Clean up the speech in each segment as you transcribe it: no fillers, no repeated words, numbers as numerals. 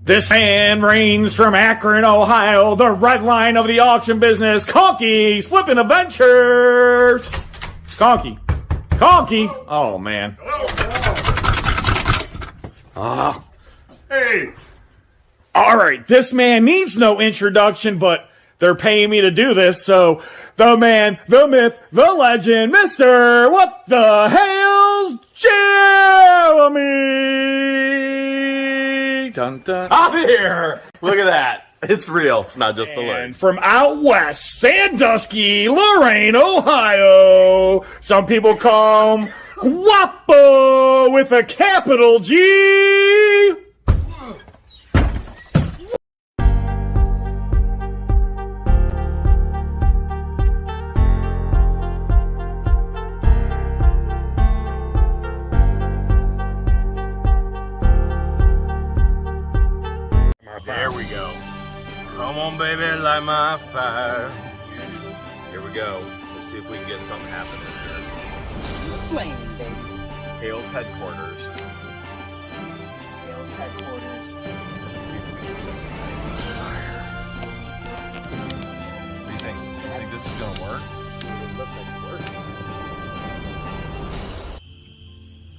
This man reigns from Akron, Ohio, the red line of the auction business, Conky's Flippin' Adventures. Conky. Oh, man. Hey. All right, this man needs no introduction, but they're paying me to do this, so the man, the myth, the legend, Mr. What the Hales, Jeremy! Dun, dun. I'm here. Look at that. It's real. It's not just the word. And from out west, Sandusky, Lorain, Ohio, some people call him Guapo with a capital G. There we go. Come on, baby, light my fire. Here we go. Let's see if we can get something happening here. Flame, baby. Hales headquarters. Hales headquarters. Let's see if we can get some fire. What do you think? You think this is gonna work? It looks like it's working.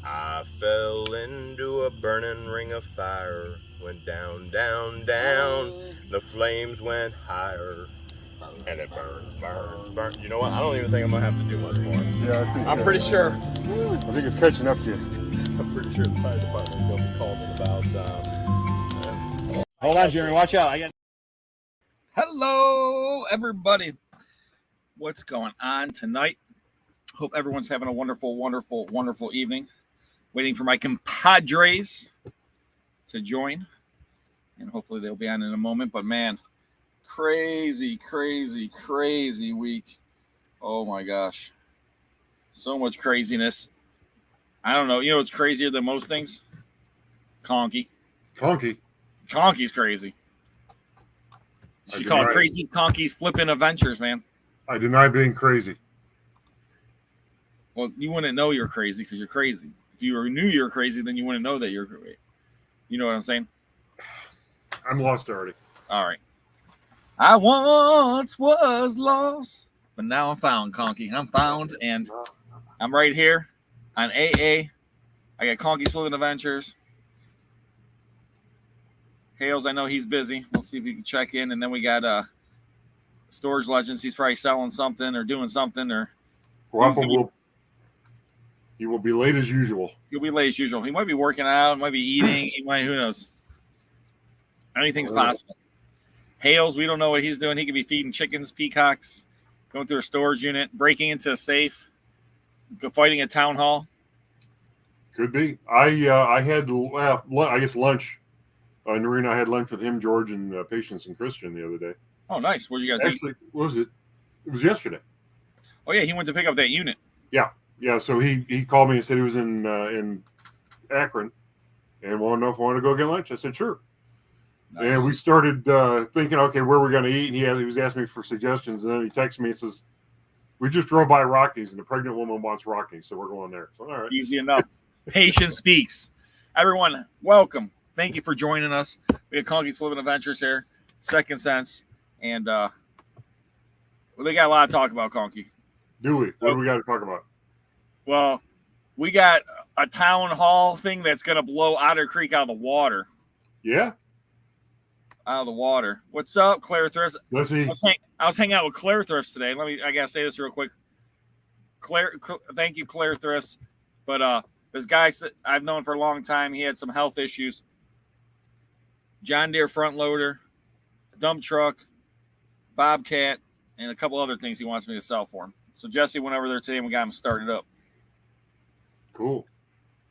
I fell into a burning ring of fire. Went down, down, down. The flames went higher. And it burns. You know what? I don't even think I'm going to have to do much more. Yeah, I think, I'm pretty sure. I think it's catching up to you. I'm pretty sure the fire department's going to be called in about... Hold on, Jeremy, watch out. Hello, everybody. What's going on tonight? Hope everyone's having a wonderful, wonderful, wonderful evening. Waiting for my compadres to join, and hopefully they'll be on in a moment. But man, crazy week. Oh my gosh, so much craziness. I don't know. You know what's crazier than most things? Conky. Conky's crazy. She called it crazy Conky's Flippin' Adventures, man. I deny being crazy. Well, you wouldn't know you're crazy because you're crazy. If you knew you're crazy, then you wouldn't know that you're crazy. You know what I'm saying? I'm lost already. All right. I once was lost, but now I'm found, Conky. I'm found, and I'm right here on AA. I got Conky's Flippin' Adventures. Hales, I know he's busy. We'll see if he can check in. And then we got Storage Legends. He's probably selling something or doing something. Or Guapo he will be late as usual. He'll be late as usual. He might be working out. Might be eating. He might. Who knows? Anything's possible. Hales, we don't know what he's doing. He could be feeding chickens, peacocks, going through a storage unit, breaking into a safe, fighting a town hall. Could be. I had I guess lunch. Noreen, I had lunch with him, George, and Patience and Christian the other day. Oh, nice. Where'd you guys actually? What was it? It was yesterday. Oh yeah, he went to pick up that unit. Yeah. So he called me and said he was in Akron and wanted to know if I wanted to go get lunch. I said sure. Nice. And we started thinking, okay, where we're going to eat. And he was asking me for suggestions, and then he texted me and says, "We just drove by Rockies, and the pregnant woman wants Rockies, so we're going there." So all right, easy enough. Patience speaks. Everyone, welcome. Thank you for joining us. We got Conky's Flippin' Adventures here, Second Sense, and they got a lot to talk about, Conky. Do we? What do we got to talk about? Well, we got a town hall thing that's going to blow Otter Creek out of the water. Yeah? Out of the water. What's up, Claire Thrifts? I was hanging out with Claire Thrifts today. I got to say this real quick. Thank you, Claire Thrifts. But this guy I've known for a long time, he had some health issues. John Deere front loader, dump truck, Bobcat, and a couple other things he wants me to sell for him. So Jesse went over there today and we got him started up. Cool.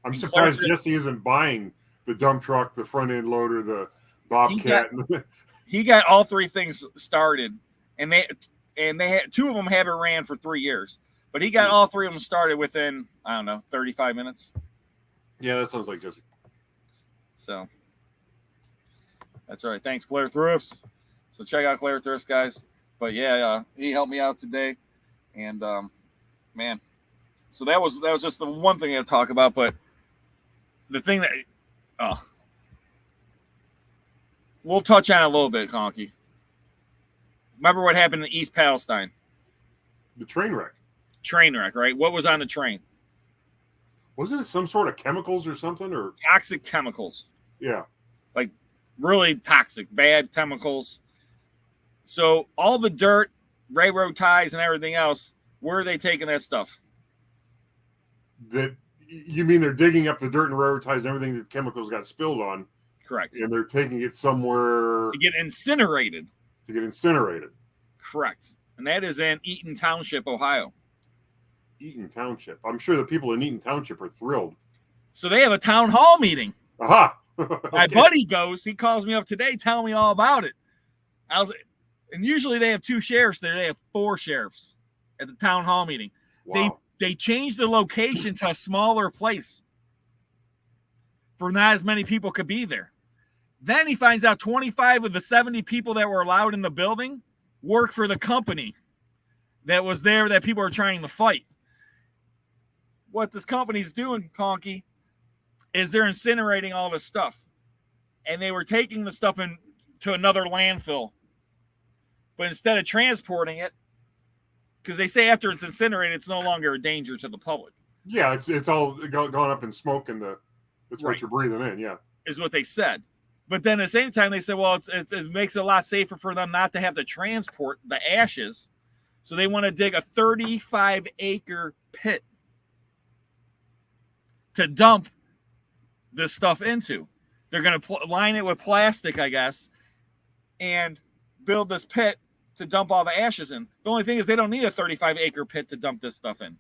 I'm surprised Jesse isn't buying the dump truck, the front end loader, the Bobcat. He got all three things started, and they had two of them haven't ran for 3 years, but he got all three of them started within 35 minutes. Yeah, that sounds like Jesse. So that's all right. Thanks, Claire Thrifts. So check out Claire Thrifts, guys. But yeah, he helped me out today, and man. So that was just the one thing I had to talk about. But the thing that we'll touch on it a little bit, Conky. Remember what happened in East Palestine? The train wreck. Train wreck, right? What was on the train? Wasn't it some sort of chemicals or something? Or Toxic chemicals. yeah. Like really toxic, bad chemicals. So all the dirt, railroad ties, and everything else, where are they taking that stuff? That you mean they're digging up the dirt and railroad ties and everything that chemicals got spilled on, Correct. and they're taking it somewhere To get incinerated. to get incinerated. Correct. And that is in Eaton Township, Ohio. Eaton Township. I'm sure the people in Eaton Township are thrilled. So they have a town hall meeting. Aha! My buddy goes, he calls me up today, telling me all about it. And usually they have 2 sheriffs there. They have 4 sheriffs at the town hall meeting. Wow. They changed the location to a smaller place for not as many people could be there. Then he finds out 25 of the 70 people that were allowed in the building work for the company that was there that people are trying to fight. What this company's doing, Conky, is they're incinerating all this stuff. And they were taking the stuff to another landfill. But instead of transporting it, because they say after it's incinerated, it's no longer a danger to the public. Yeah, it's all gone up in smoke, and it's what you're breathing in. Yeah, is what they said. But then at the same time, they said, well, it makes it a lot safer for them not to have to transport the ashes. So they want to dig a 35-acre pit to dump this stuff into. They're going to line it with plastic, I guess, and build this pit to dump all the ashes in. The only thing is they don't need a 35-acre pit to dump this stuff in.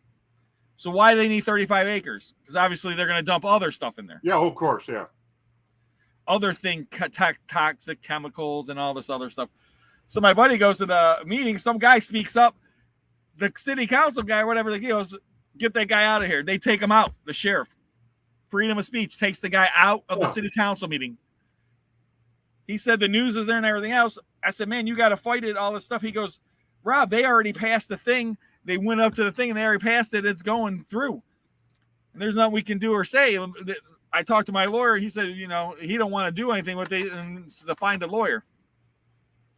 So why do they need 35 acres? Because obviously they're going to dump other stuff in there. Yeah, of course, yeah. Other thing, toxic chemicals and all this other stuff. So my buddy goes to the meeting. Some guy speaks up. The city council guy, whatever, he goes, get that guy out of here. They take him out. The sheriff, freedom of speech, takes the guy out of the city council meeting. He said the news is there and everything else. I said, man, you got to fight it, all this stuff. He goes, Rob, they already passed the thing. They went up to the thing and they already passed it. It's going through. And there's nothing we can do or say. I talked to my lawyer. He said, he don't want to do anything with it and to find a lawyer.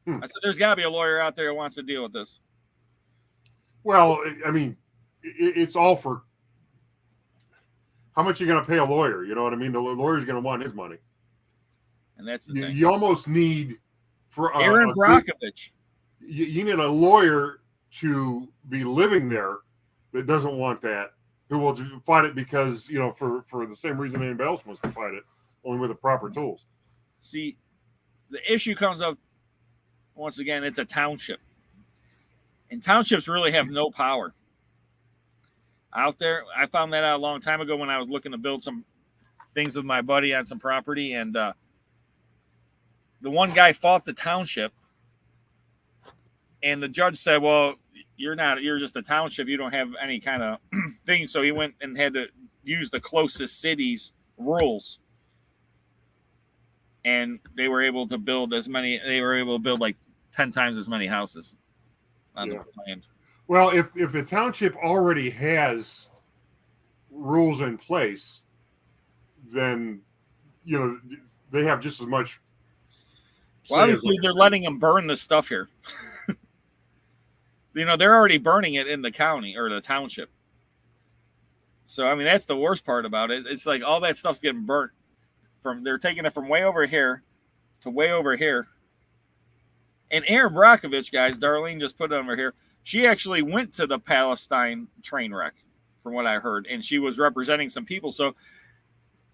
I said, there's got to be a lawyer out there who wants to deal with this. Well, I mean, it's all for how much you're going to pay a lawyer. You know what I mean? The lawyer's going to want his money. And that's the thing. You almost need for Aaron Brockovich. You need a lawyer to be living there that doesn't want that, who will fight it because, for the same reason anybody else wants to fight it, only with the proper tools. See, the issue comes up, once again, it's a township. And townships really have no power out there. I found that out a long time ago when I was looking to build some things with my buddy on some property. And the one guy fought the township. And the judge said, well, you're just a township. You don't have any kind of thing. So he went and had to use the closest city's rules. And they were able to build like 10 times as many houses on the land. Well, if the township already has rules in place, then, they have just as much. Well, obviously, they're letting them burn the stuff here. They're already burning it in the county or the township. So, I mean, that's the worst part about it. It's like all that stuff's getting burnt. They're taking it from way over here to way over here. And Aaron Brockovich, guys, Darlene just put it over here. She actually went to the Palestine train wreck, from what I heard, and she was representing some people. So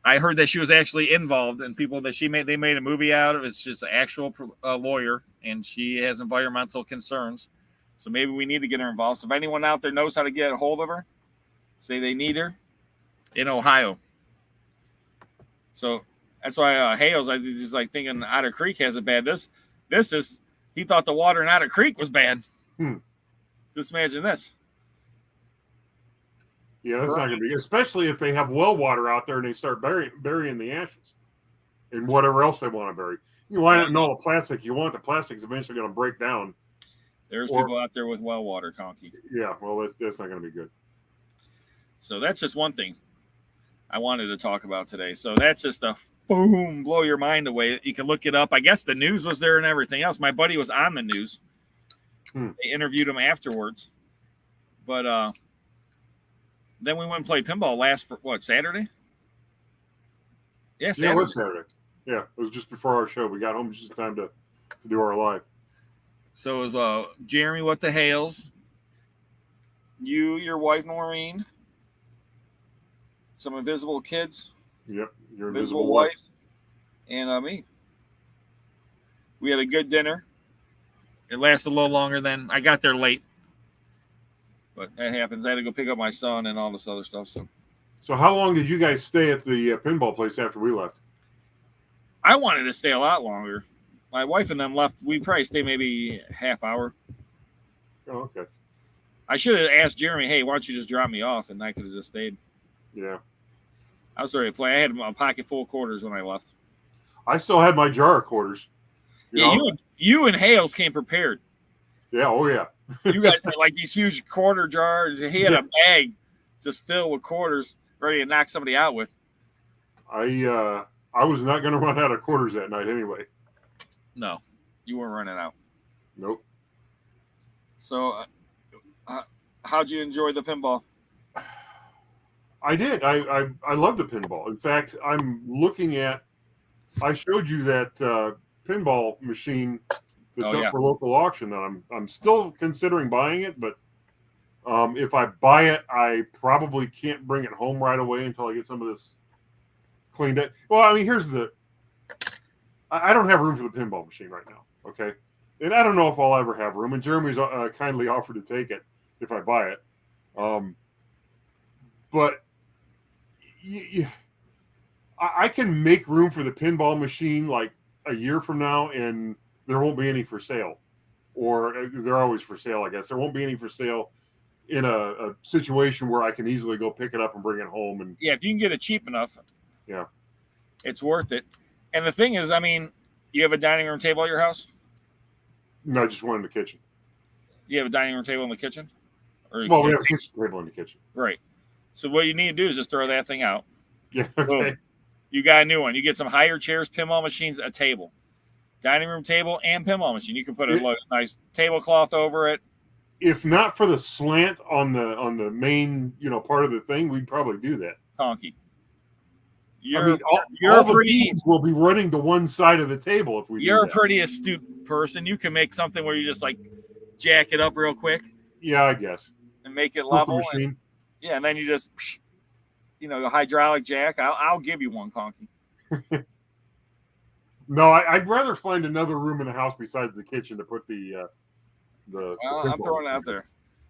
I heard that she was actually involved in people that they made a movie out of. It's just an actual lawyer, and she has environmental concerns. So maybe we need to get her involved. So if anyone out there knows how to get a hold of her, say they need her in Ohio. So that's why Hales, I was just like thinking Otter Creek has it bad. This is, he thought the water in Otter Creek was bad. Just imagine this. Yeah, that's not going to be, especially if they have well water out there and they start burying the ashes and whatever else they want to bury. You line it in all the plastic you want. The plastic's eventually going to break down. There's people out there with well water, Conky. Yeah, well, that's not going to be good. So that's just one thing I wanted to talk about today. So that's just the boom, blow your mind away. You can look it up. I guess the news was there and everything else. My buddy was on the news. They interviewed him afterwards. But then we went and played pinball Saturday? Yeah, Saturday. Yeah, it was Saturday. Yeah, it was just before our show. We got home just in time to do our live. So it was Jeremy with the Hales, you, your wife Noreen, some invisible kids. Yep, your invisible wife. And me. We had a good dinner. It lasted a little longer than I got there late. But that happens. I had to go pick up my son and all this other stuff. So how long did you guys stay at the pinball place after we left? I wanted to stay a lot longer. My wife and them left. We probably stayed maybe a half hour. Oh, okay. I should have asked Jeremy, hey, why don't you just drop me off? And I could have just stayed. Yeah. I was ready to play. I had a pocket full of quarters when I left. I still had my jar of quarters. You and Hales came prepared. Yeah, oh yeah. You guys had like these huge quarter jars. He had a bag just filled with quarters, ready to knock somebody out with. I was not going to run out of quarters that night anyway. No, you weren't running out. Nope. So, how'd you enjoy the pinball? I did. I love the pinball. In fact, I'm looking at. I showed you that pinball machine that's up for local auction, and I'm still considering buying it. But if I buy it, I probably can't bring it home right away until I get some of this cleaned up. Well, I mean, I don't have room for the pinball machine right now. Okay, and I don't know if I'll ever have room. And Jeremy's kindly offered to take it if I buy it. But I can make room for the pinball machine like a year from now, and there won't be any for sale, or they're always for sale. I guess there won't be any for sale in a situation where I can easily go pick it up and bring it home. And if you can get it cheap enough, yeah, it's worth it. And the thing is, I mean, you have a dining room table at your house? No, just one in the kitchen. You have a dining room table in the kitchen? We have a kitchen table in the kitchen. Right. So what you need to do is just throw that thing out. Yeah. Okay. Boom. You got a new one. You get some higher chairs, pinball machines, a table, dining room table, and pinball machine. You can put a nice tablecloth over it. If not for the slant on the main, part of the thing, we'd probably do that. Conky. All the beans will be running to one side of the table if we. You're a pretty astute person. You can make something where you just like jack it up real quick. Yeah, I guess. And make it level. And then you just, the hydraulic jack. I'll give you one, Conky. No, I'd rather find another room in the house besides the kitchen to put the. I'm throwing it out there.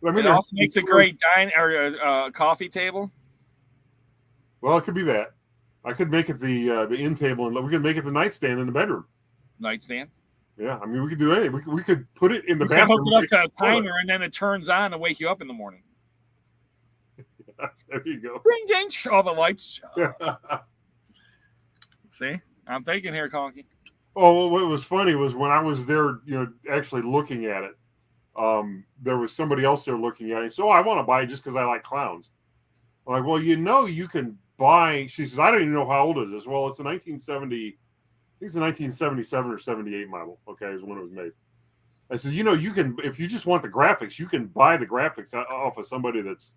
I mean, it also makes a great coffee table. Well, it could be that. I could make it the end table, and we could make it the nightstand in the bedroom. Nightstand. Yeah, I mean, we could do anything. We could put it in the bathroom. Hook it up to a timer, and then it turns on to wake you up in the morning. There you go. Ring, ding, all the lights. See, I'm thinking here, Conky. Oh, what was funny was when I was there, actually looking at it. There was somebody else there looking at it. So I want to buy it just because I like clowns. I'm like, well, you can buy. She says, I don't even know how old it is. Well, it's a 1970. I think it's a 1977 or 78 model. Okay, is when it was made. I said, you can, if you just want the graphics, you can buy the graphics off of somebody that's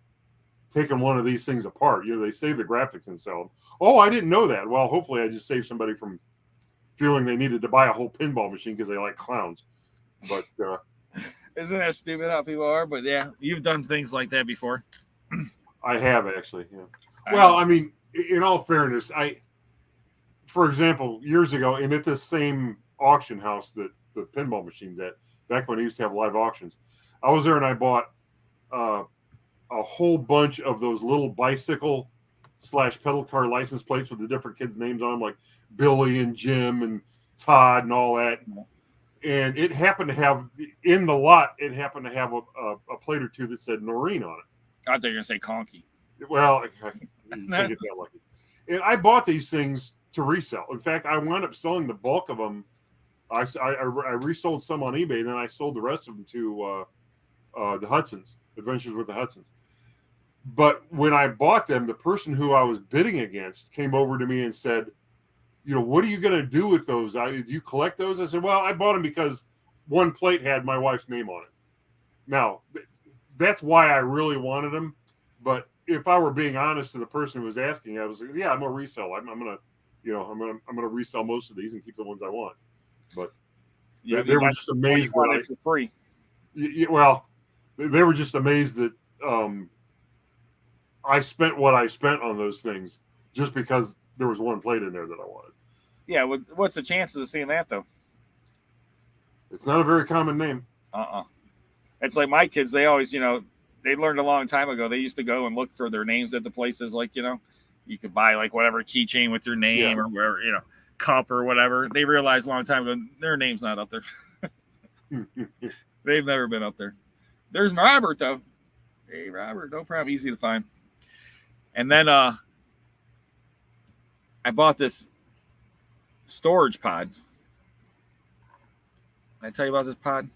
taken one of these things apart. They save the graphics and sell them. Oh, I didn't know that. Well, hopefully I just saved somebody from feeling they needed to buy a whole pinball machine because they like clowns. But isn't that stupid how people are? But yeah, you've done things like that before. I have actually. Yeah. Well, I mean, in all fairness, for example, years ago, and at this same auction house that the pinball machine's at, back when he used to have live auctions, I was there and I bought a whole bunch of those little bicycle / pedal car license plates with the different kids' names on them, like Billy and Jim and Todd and all that. And it happened to have, in the lot, a plate or two that said Noreen on it. I thought you were going to say Conky. Well, I get that lucky. And I bought these things to resell. In fact, I wound up selling the bulk of them. I resold some on eBay, and then I sold the rest of them to the Hudsons, Adventures with the Hudsons. But when I bought them, the person who I was bidding against came over to me and said, what are you going to do with those? Do you collect those? I said, well, I bought them because one plate had my wife's name on it. Now, that's why I really wanted them. But if I were being honest to the person who was asking, I was like, yeah, I'm going to resell. I'm going to, I'm going to resell most of these and keep the ones I want. But they were just amazed that for free. Well, they were just amazed that I spent what I spent on those things just because there was one plate in there that I wanted. Yeah, what's the chances of seeing that though? It's not a very common name. It's like my kids. They always, they learned a long time ago. They used to go and look for their names at the places. Like, you could buy like whatever keychain with your name or wherever, cup or whatever. They realized a long time ago their name's not up there. They've never been up there. There's Robert though. Hey Robert, no problem. Easy to find. And then I bought this storage pod. Did I tell you about this pod?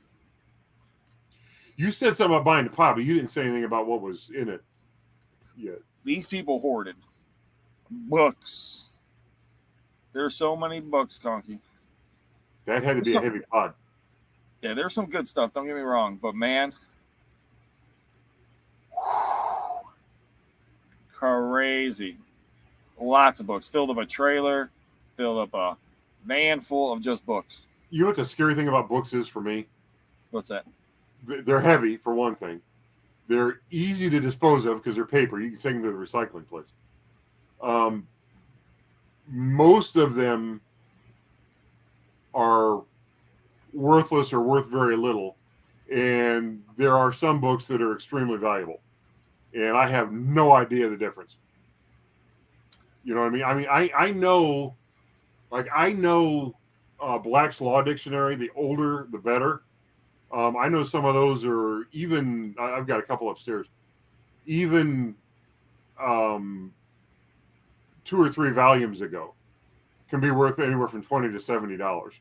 You said something about buying the pod, but you didn't say anything about what was in it yet. These people hoarded books. There's so many books, Conky. That had to be a heavy pod. Yeah, there's some good stuff. Don't get me wrong, but man, crazy. Lots of books. Filled up a trailer. Filled up a van full of just books. You know what the scary thing about books is for me? What's that? They're heavy, for one thing. They're easy to dispose of because they're paper. You can take them to the recycling place. Most of them are worthless or worth very little. And there are some books that are extremely valuable. And I have no idea the difference. You know what I mean? I know Black's Law Dictionary, the older, the better. I know some of those are even, I've got a couple upstairs, even 2 or 3 volumes ago can be worth anywhere from $20 to $70.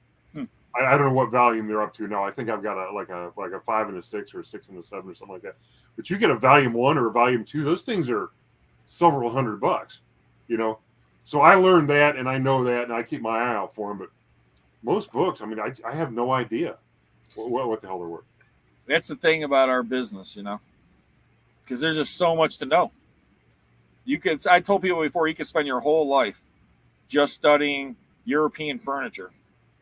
I don't know what volume they're up to now. I think I've got a 5 and a 6 or a 6 and a 7 or something like that. But you get a volume 1 or a volume 2, those things are several $100, So I learned that, and I know that, and I keep my eye out for them. But most books, I have no idea what the hell they're worth. That's the thing about our business, because there's just so much to know. I told people before, you could spend your whole life just studying European furniture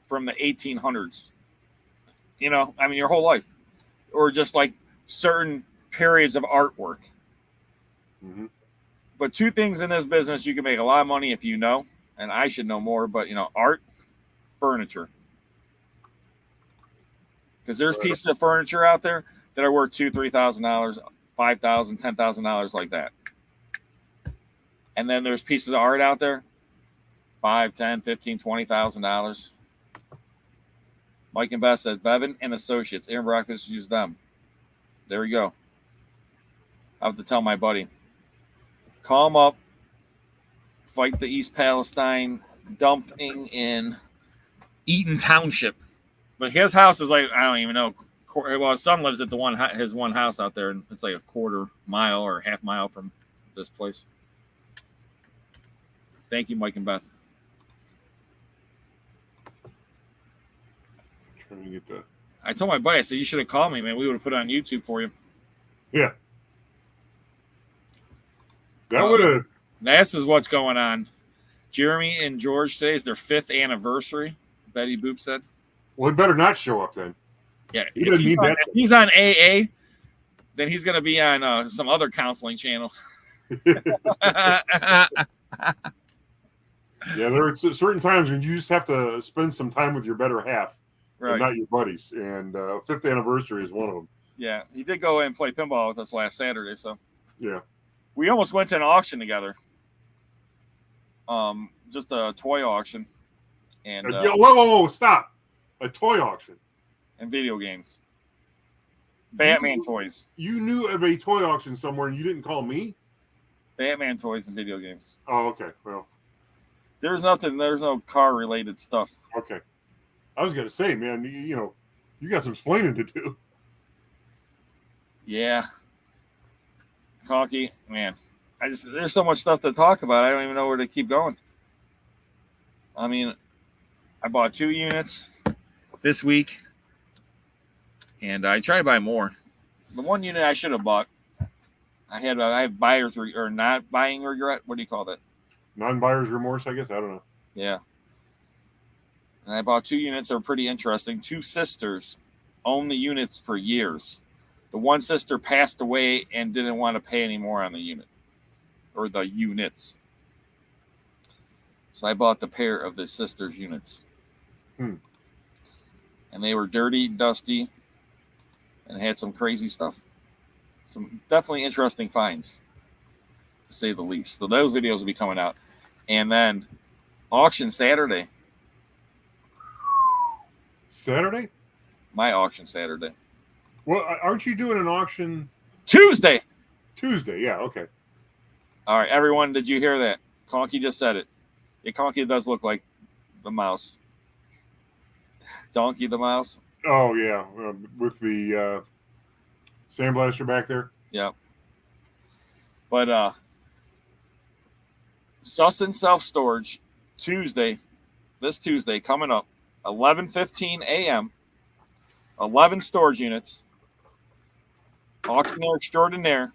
from the 1800s. Your whole life, or just like certain periods of artwork. Mm-hmm. But 2 things in this business you can make a lot of money if you know, and I should know more, but art, furniture. Because there's pieces of furniture out there that are worth $2,000, $3,000, $5,000, $10,000 like that. And then there's pieces of art out there, $5,000, $10,000, $15,000, $20,000. Mike and Beth said, Bevan and Associates, Aaron Breakfast, use them. There we go. I have to tell my buddy. Call him up. Fight the East Palestine dumping in Eaton Township. But his house is like, I don't even know. Well, his son lives at his one house out there, and it's like a quarter mile or half mile from this place. Thank you, Mike and Beth. Trying to get the... I told my buddy, I said, you should have called me, man. We would have put it on YouTube for you. Yeah. That would have... This is what's going on. Jeremy and George, today is their 5th anniversary, Betty Boop said. Well, he better not show up then. Yeah. He doesn't need that. If he's on AA, then he's going to be on some other counseling channel. Yeah, there are certain times when you just have to spend some time with your better half, right, and not your buddies. And 5th anniversary is one of them. Yeah, he did go and play pinball with us last Saturday. So yeah, we almost went to an auction together. Just a toy auction, and whoa, stop! A toy auction and video games, Batman toys. You knew of a toy auction somewhere, and you didn't call me. Batman toys and video games. Oh, okay. Well, there's no car related stuff. Okay, I was gonna say, man, you got some explaining to do. Yeah, Conky, man, there's so much stuff to talk about. I don't even know where to keep going. I mean, I bought 2 units this week, and I try to buy more. The one unit I should have bought, I have buyer's or not buying regret. What do you call that? Non-buyer's remorse, I guess. I don't know. Yeah. And I bought 2 units that were pretty interesting. 2 sisters owned the units for years. The one sister passed away and didn't want to pay any more on the unit or the units. So I bought the pair of the sisters' units. And they were dirty, dusty, and had some crazy stuff. Some definitely interesting finds, to say the least. So those videos will be coming out. And then auction Saturday. Saturday? My auction Saturday. Well, aren't you doing an auction Tuesday. Tuesday? Yeah, okay. All right, everyone, did you hear that? Conky just said it. Yeah, Conky does look like the mouse. Donkey the mouse. Oh, yeah, with the sandblaster back there. Yeah. But Sussin Self-Storage, Tuesday, this Tuesday, coming up, 11:15 a.m., 11 storage units, auctioneer extraordinaire.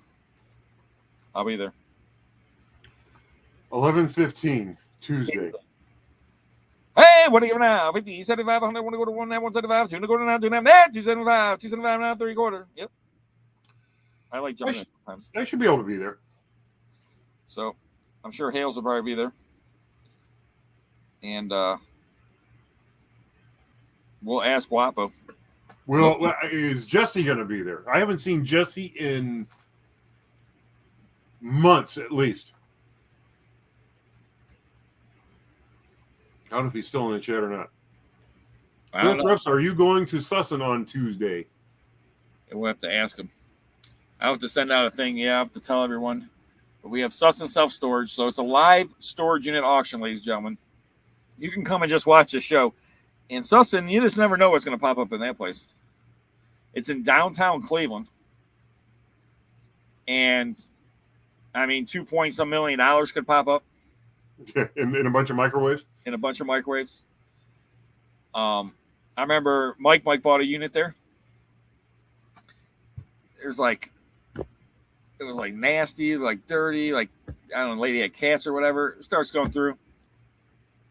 I'll be there. 11:15 Tuesday. Hey, what are you giving now? 50, 75, 100, want to go to 1, 175, 2 to go to now, 2 now, 275, 275 now, 3/4. Yep. I like jumping in sometimes. I should be able to be there. So I'm sure Hales will probably be there. And we'll ask Guapo. Well, is Jesse going to be there? I haven't seen Jesse in months at least. I don't know if he's still in the chat or not. Bill Phillips, are you going to Sussin on Tuesday? We'll have to ask him. I have to send out a thing. Yeah, I have to tell everyone. But we have Sussin Self-Storage. So it's a live storage unit auction, ladies and gentlemen. You can come and just watch the show. In Sussin, you just never know what's going to pop up in that place. It's in downtown Cleveland. And, I mean, $2 million could pop up. in a bunch of microwaves? In a bunch of microwaves. I remember Mike bought a unit there. It was like nasty, like dirty, like, I don't know, lady had cats or whatever. It starts going through.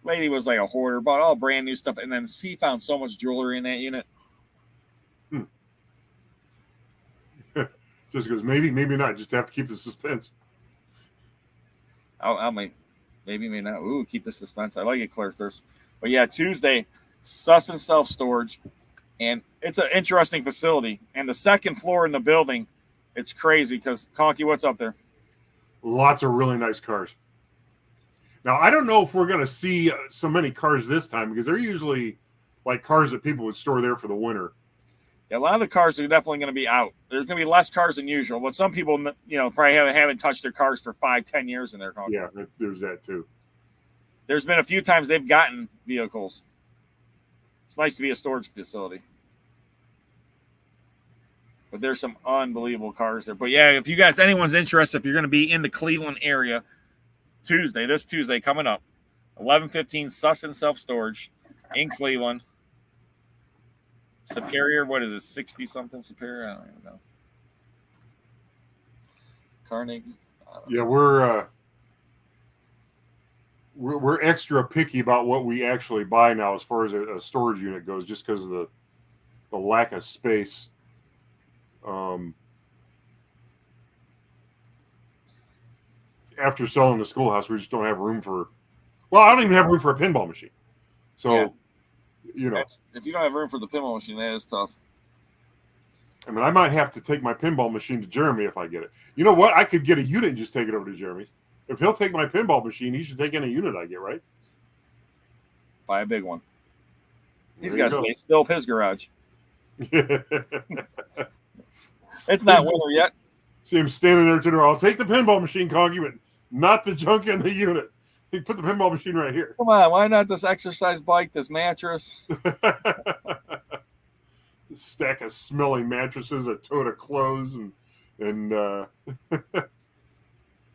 Lady was like a hoarder, bought all brand new stuff, and then he found so much jewelry in that unit. Just because maybe not. Just have to keep the suspense. I'll maybe not. Ooh, keep the suspense. I like it, Claire Thirst. But yeah, Tuesday, Sussin Self-Storage, and it's an interesting facility. And the second floor in the building, it's crazy because, Conky, what's up there? Lots of really nice cars. Now, I don't know if we're going to see so many cars this time because they're usually like cars that people would store there for the winter. Yeah, a lot of the cars are definitely going to be out. There's going to be less cars than usual, but some people, probably haven't touched their cars for 5-10 years in their car. Yeah, there's that too. There's been a few times they've gotten vehicles. It's nice to be a storage facility. But there's some unbelievable cars there. But yeah, if you guys, anyone's interested, if you're going to be in the Cleveland area, this Tuesday coming up, 11:15, Sussin Self-Storage in Cleveland. Superior, what is it, 60-something Superior? I don't even know. Carnegie? Yeah, we're extra picky about what we actually buy now as far as a storage unit goes, just because of the lack of space. After selling the schoolhouse, we just don't have room for. Well, I don't even have room for a pinball machine. So, yeah. If you don't have room for the pinball machine, that is tough. I mean, I might have to take my pinball machine to Jeremy if I get it. You know what? I could get a unit and just take it over to Jeremy's. If he'll take my pinball machine, he should take any unit I get, right? Buy a big one. He's got space. Fill up his garage. It's not winter yet. See him standing there to the door. I'll take the pinball machine, Conky, but not the junk in the unit. He put the pinball machine right here. Come on, why not this exercise bike, this mattress? This stack of smelly mattresses, a tote of clothes, and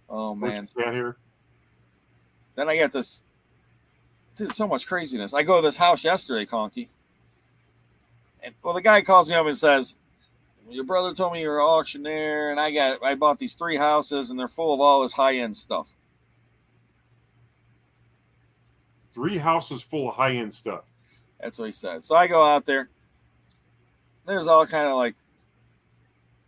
oh man, cat here. Then I got this Dude, so much craziness. I go to this house yesterday, Conky. And well, the guy calls me up and says, your brother told me you're an auctioneer, and I bought these 3 houses, and they're full of all this high-end stuff. 3 houses full of high-end stuff. That's what he said. So I go out there. There's all kind of like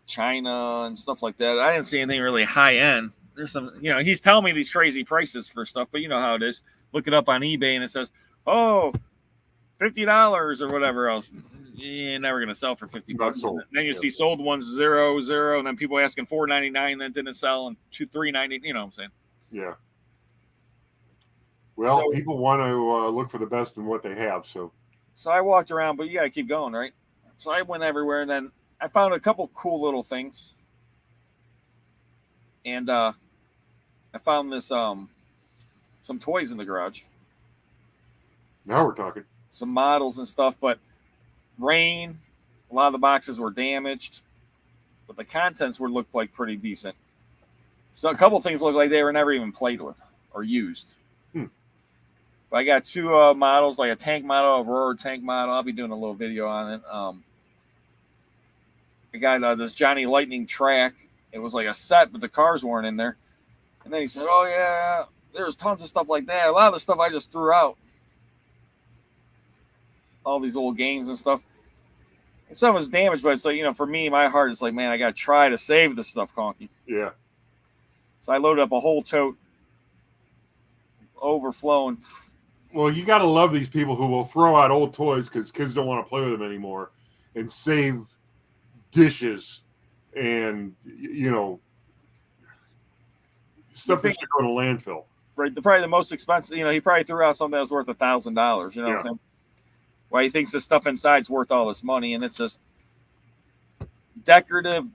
China and stuff like that. I didn't see anything really high-end. There's some, he's telling me these crazy prices for stuff, but you know how it is. Look it up on eBay, and it says, oh, $50 or whatever else. You're never going to sell for $50. Then you see sold ones $0, and then people asking $4.99 that didn't sell, and $3.90. You know what I'm saying? Yeah. Well, people want to look for the best in what they have. So I walked around, but you got to keep going, right? So I went everywhere, and then I found a couple cool little things. And I found this some toys in the garage. Now we're talking. Some models and stuff, but rain, a lot of the boxes were damaged, but the contents looked like pretty decent. So a couple things looked like they were never even played with or used. But I got 2 models, like a tank model, a roar tank model. I'll be doing a little video on it. I got this Johnny Lightning track. It was like a set, but the cars weren't in there. And then he said, oh, yeah, there's tons of stuff like that. A lot of the stuff I just threw out. All these old games and stuff. And some was damaged, but it's like, for me, my heart is like, man, I got to try to save this stuff, Conky. Yeah. So I loaded up a whole tote, overflowing. Well, you got to love these people who will throw out old toys because kids don't want to play with them anymore and save dishes and, stuff that should go to landfill. Right. Probably the most expensive, he probably threw out something that was worth $1,000. You know what I'm saying? Why he thinks the stuff inside's worth all this money, and it's just decorative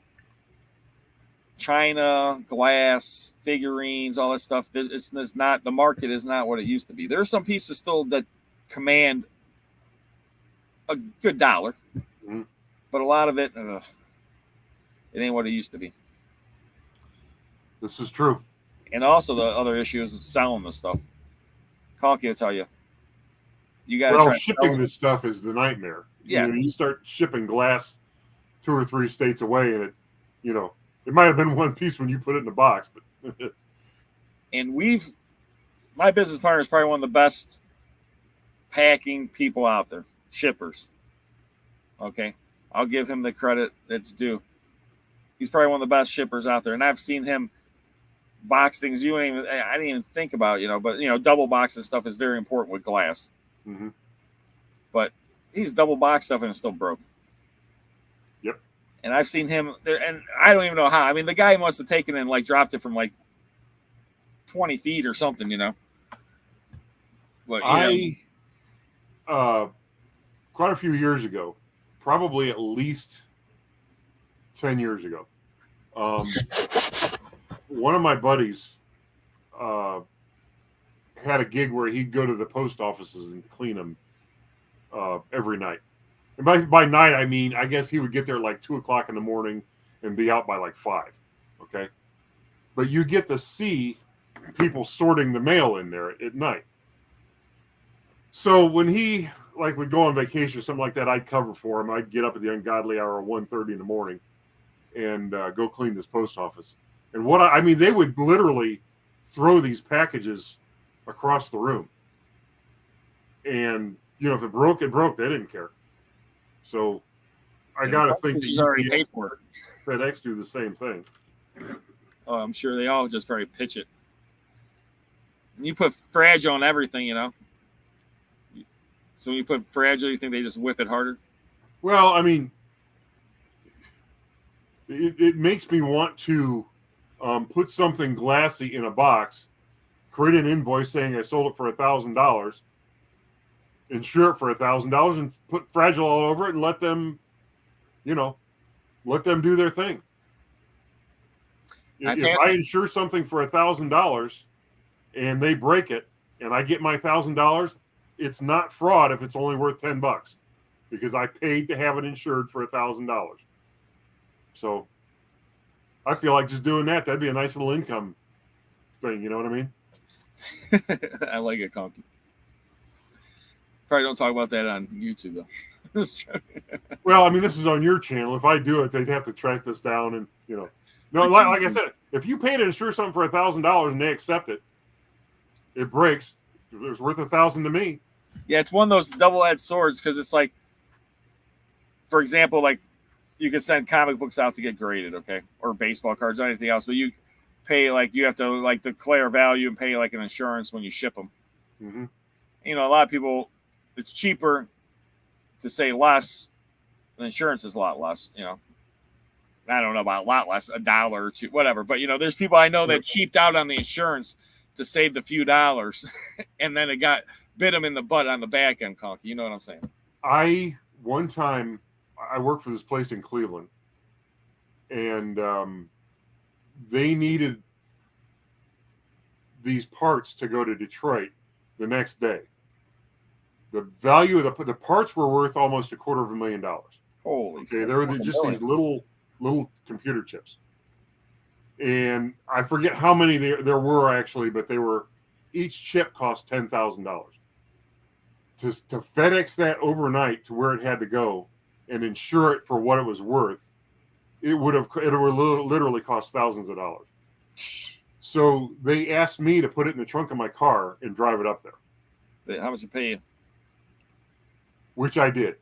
China, glass, figurines, all that stuff. It's not, the market is not what it used to be. There are some pieces still that command a good dollar, but a lot of it, it ain't what it used to be. This is true. And also the other issue is selling the stuff. Conky will tell you. You got to try shipping this stuff is the nightmare. Yeah. You start shipping glass 2 or 3 states away, and it might have been one piece when you put it in the box, but and my business partner is probably one of the best packing people out there, shippers. Okay. I'll give him the credit that's due. He's probably one of the best shippers out there. And I've seen him box things I didn't even think about, but double boxing stuff is very important with glass. Mm-hmm. But he's double box stuff and it's still broke. Yep. And I've seen him there, and I don't even know how. I mean, the guy must have taken it and dropped it from 20 feet or something, But quite a few years ago, probably at least 10 years ago, one of my buddies had a gig where he'd go to the post offices and clean them every night. And by night, I mean, I guess he would get there 2:00 in the morning and be out by 5. Okay. But you get to see people sorting the mail in there at night. So when he would go on vacation or something like that, I'd cover for him. I'd get up at the ungodly hour of 1:30 in the morning and go clean this post office. And they would literally throw these packages across the room. And, if it broke, it broke. They didn't care. So I got to think he's already paid for it. FedEx do the same thing. Oh, I'm sure they all just very pitch it. And you put fragile on everything, So when you put fragile, you think they just whip it harder? Well, I mean, it makes me want to put something glassy in a box, create an invoice saying I sold it for $1,000, insure it for $1,000, and put fragile all over it and let them do their thing. If I insure something for $1,000 and they break it and I get my $1,000, it's not fraud if it's only worth $10 because I paid to have it insured for $1,000. So I feel like just doing that'd be a nice little income thing. You know what I mean? I like it, Conky. Probably don't talk about that on YouTube though. Well, I mean, this is on your channel. If I do it, they'd have to track this down, and no, like I said, if you pay to insure something for $1,000 and they accept it, it breaks. It was worth $1,000 to me. Yeah, it's one of those double-edged swords because it's like, for example, like you can send comic books out to get graded, okay, or baseball cards or anything else, but you pay like you have to like declare value and pay like an insurance when you ship them. Mm-hmm. A lot of people, it's cheaper to say less. The insurance is a lot less. I don't know about a lot less, $1 or $2, whatever. But there's people I know that cheaped out on the insurance to save the few dollars, and then it bit them in the butt on the back end, Conky. You know what I'm saying? One time I worked for this place in Cleveland, and they needed these parts to go to Detroit the next day. The value of the parts were worth almost $250,000. Holy okay, they were just these little computer chips, and I forget how many there were actually, but each chip cost $10,000. To FedEx that overnight to where it had to go and insure it for what it was worth, it would literally cost thousands of dollars. So they asked me to put it in the trunk of my car and drive it up there. How much it pay you? Which I did.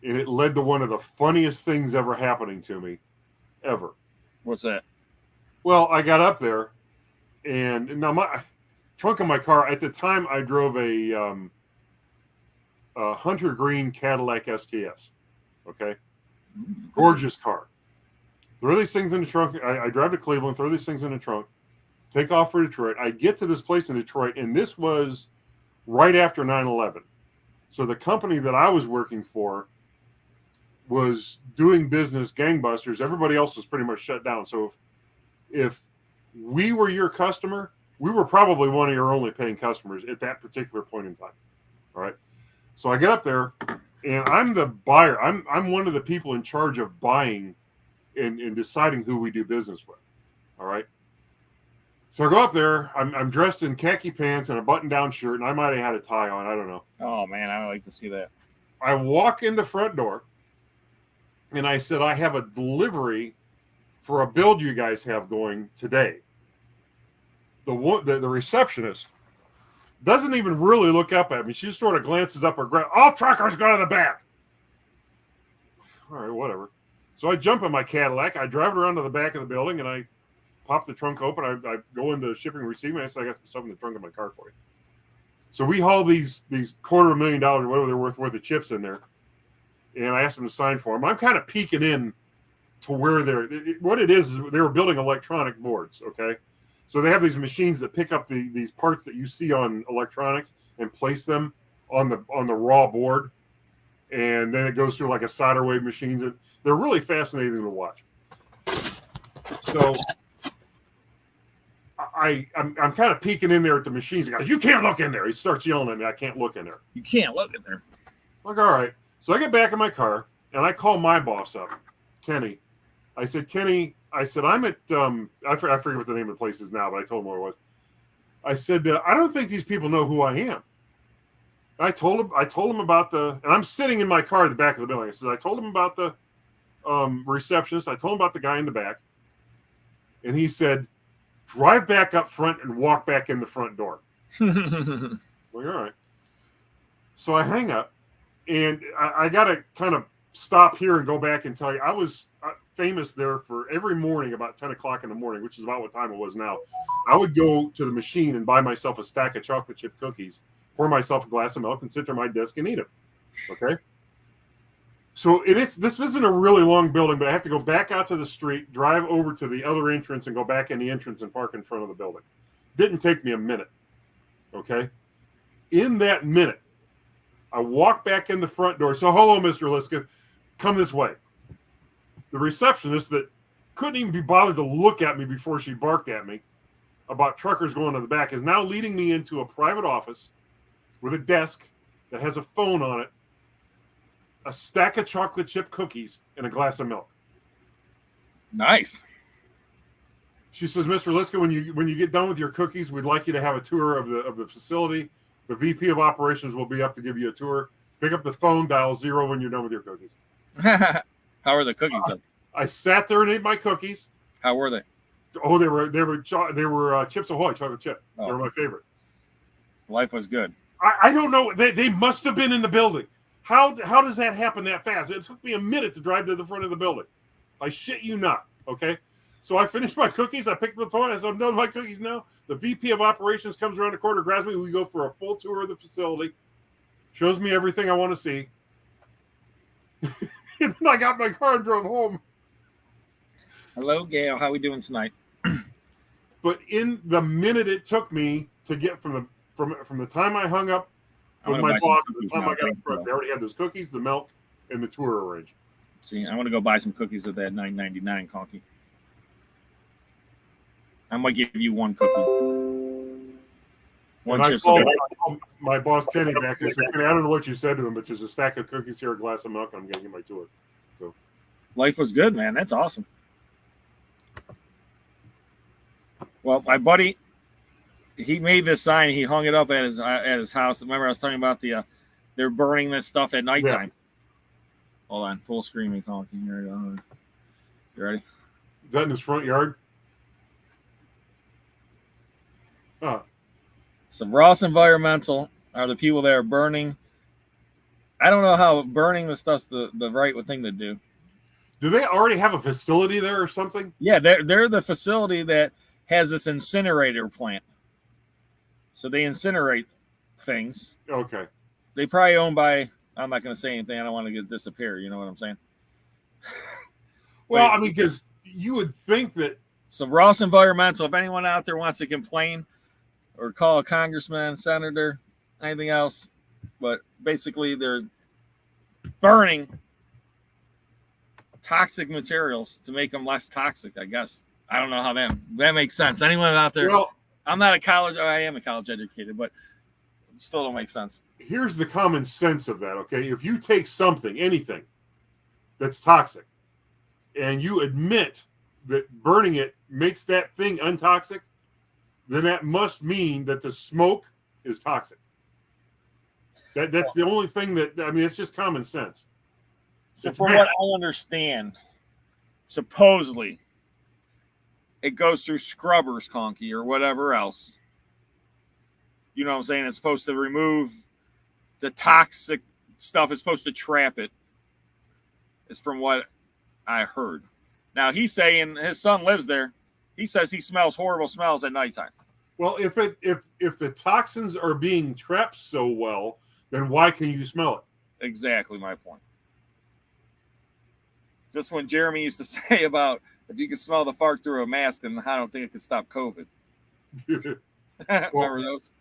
And it led to one of the funniest things ever happening to me, ever. What's that? Well, I got up there, and now my trunk of my car, at the time I drove a Hunter Green Cadillac STS. Okay? Gorgeous car. Throw these things in the trunk. I drive to Cleveland, throw these things in the trunk, take off for Detroit. I get to this place in Detroit, and this was right after 9/11. So the company that I was working for was doing business gangbusters. Everybody else was pretty much shut down. So if we were your customer, we were probably one of your only paying customers at that particular point in time. All right. So I get up there, and I'm the buyer. I'm one of the people in charge of buying and deciding who we do business with. All right. So I go up there. I'm dressed in khaki pants and a button-down shirt, and I might have had a tie on. I don't know. Oh, man, I would like to see that. I walk in the front door, and I said, I have a delivery for a build you guys have going today. The receptionist doesn't even really look up at me. She just sort of glances up her all truckers go to the back. All right, whatever. So I jump in my Cadillac. I drive it around to the back of the building, and I pop the trunk open. I go into shipping and receiving. I said, I got some stuff in the trunk of my car for you. So we haul these $250,000 or whatever they're worth of chips in there. And I asked them to sign for them. I'm kind of peeking in to where what it is they were building electronic boards. Okay. So they have these machines that pick up these parts that you see on electronics and place them on the raw board. And then it goes through like a solder wave machines. And they're really fascinating to watch. So I'm kind of peeking in there at the machines. He goes, you can't look in there. He starts yelling at me. I can't look in there. You can't look in there. I'm like, all right. So I get back in my car, and I call my boss up, Kenny. I said, Kenny, I'm at, I forget what the name of the place is now, but I told him what it was. I said, I don't think these people know who I am. I told him about and I'm sitting in my car at the back of the building. I said, I told him about the receptionist. I told him about the guy in the back. And he said, drive back up front and walk back in the front door. Well, all right. So I hang up, and I got to kind of stop here and go back and tell you, I was famous there for every morning about 10 o'clock in the morning, which is about what time it was now. I would go to the machine and buy myself a stack of chocolate chip cookies, pour myself a glass of milk, and sit there at my desk and eat them. Okay? So this isn't a really long building, but I have to go back out to the street, drive over to the other entrance, and go back in the entrance and park in front of the building. Didn't take me a minute. Okay? In that minute, I walk back in the front door. So, hello, Mr. Liska. Come this way. The receptionist that couldn't even be bothered to look at me before she barked at me about truckers going to the back is now leading me into a private office with a desk that has a phone on it, a stack of chocolate chip cookies, and a glass of milk. Nice. She says, Mr. Liska, when you get done with your cookies, we'd like you to have a tour of the facility. The VP of operations will be up to give you a tour. Pick up the phone, dial 0 when you're done with your cookies. How are the cookies? I sat there and ate my cookies. How were they? Oh, they were Chips Ahoy chocolate chip. Oh. They were my favorite. Life was good. I don't know. They must have been in the building. How does that happen that fast? It took me a minute to drive to the front of the building. I shit you not. Okay. So I finished my cookies. I picked up the phone. I said, I'm done with my cookies now. The VP of operations comes around the corner, grabs me. We go for a full tour of the facility. Shows me everything I want to see. And then I got my car and drove home. Hello, Gail. How we doing tonight? But in the minute it took me to get from the time I hung up with my boss to the time I got up front, they already had those cookies, the milk, and the tour arranged. See, I want to go buy some cookies with that $9.99, Conky. I might give you one cookie. One and chip. I called my boss Kenny back and said, Kenny, I don't know what you said to him, but there's a stack of cookies here, a glass of milk, and I'm going to get my tour. So Life was good, man. That's awesome. Well, my buddy, he made this sign. He hung it up at his house. Remember, I was talking about they're burning this stuff at nighttime. Yeah. Hold on, full screen, Conky. Here we go. You ready? Is that in his front yard? Huh. So Ross Environmental are the people that are burning. I don't know how burning the stuff's the right thing to do. Do they already have a facility there or something? Yeah, they're the facility that has this incinerator plant. So they incinerate things. Okay. They probably owned by, I'm not going to say anything. I don't want to get disappear. You know what I'm saying? Well, I mean, because you would think that. So Ross Environmental, if anyone out there wants to complain or call a congressman, senator, anything else, but basically they're burning toxic materials to make them less toxic, I guess. I don't know how that makes sense. Anyone out there? Well, I am a college educated, but it still don't make sense. Here's the common sense of that, okay? If you take something, anything that's toxic, and you admit that burning it makes that thing untoxic, then that must mean that the smoke is toxic. That's the only thing that, I mean, it's just common sense. So from what I understand, supposedly, it goes through scrubbers, Conky, or whatever else. You know what I'm saying? It's supposed to remove the toxic stuff. It's supposed to trap it. It's from what I heard. Now, he's saying his son lives there. He says he smells horrible smells at nighttime. Well, if the toxins are being trapped so well, then why can you smell it? Exactly my point. Just when Jeremy used to say about if you can smell the fart through a mask, then I don't think it could stop COVID. Remember those?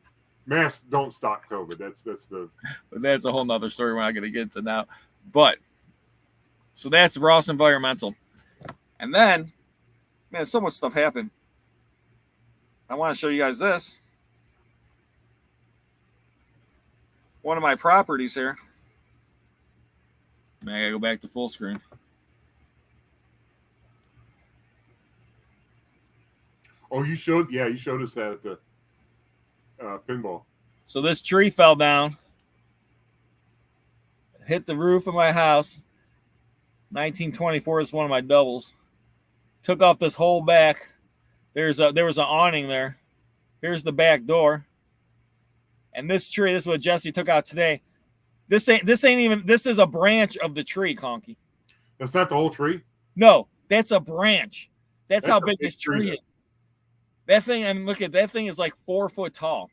Masks don't stop COVID. But that's a whole nother story we're not going to get into now. But so that's Ross Environmental. And then, man, so much stuff happened. I want to show you guys this. One of my properties here. Man, I gotta go back to full screen. Oh, you showed us that at the pinball. So this tree fell down, hit the roof of my house. 1924 is one of my doubles. Took off this whole back. There was an awning there. Here's the back door. And this tree, this is what Jesse took out today. This is a branch of the tree, Conky. That's not the whole tree? No, that's a branch. That's how big this tree is. That thing, I mean, look at that thing is like 4 foot tall.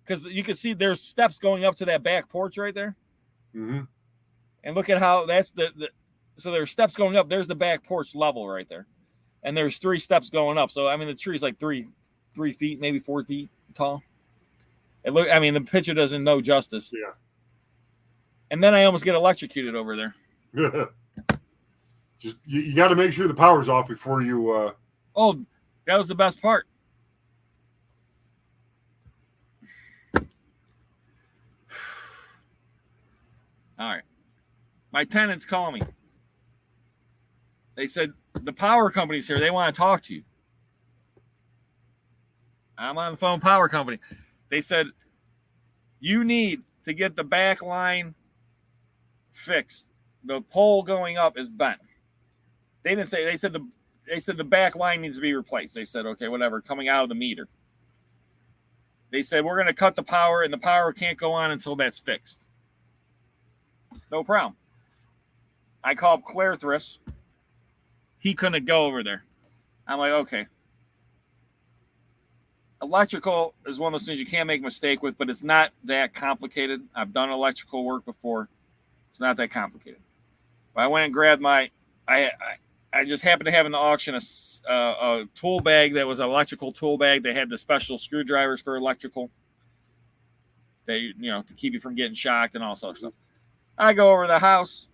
Because you can see there's steps going up to that back porch right there. Mm-hmm. And look at how that's so there's steps going up. There's the back porch level right there. And there's 3 steps going up. So, I mean, the tree's like 3 feet, maybe 4 feet tall. The picture doesn't know justice. Yeah. And then I almost get electrocuted over there. Just you got to make sure the power's off before you. Oh, that was the best part. All right. My tenants call me. They said, the power company's here. They want to talk to you. I'm on the phone, power company. They said, You need to get the back line fixed. The pole going up is bent. They didn't say. They said the back line needs to be replaced. They said, okay, whatever, coming out of the meter. They said, we're going to cut the power, and the power can't go on until that's fixed. No problem. I called Claire Thrifts. He couldn't go over there. I'm like, okay. Electrical is one of those things you can't make a mistake with, but it's not that complicated. I've done electrical work before. It's not that complicated. But I went and grabbed my... I just happened to have in the auction a tool bag that was an electrical tool bag. They had the special screwdrivers for electrical. They, to keep you from getting shocked and all sorts of stuff. I go over to the house.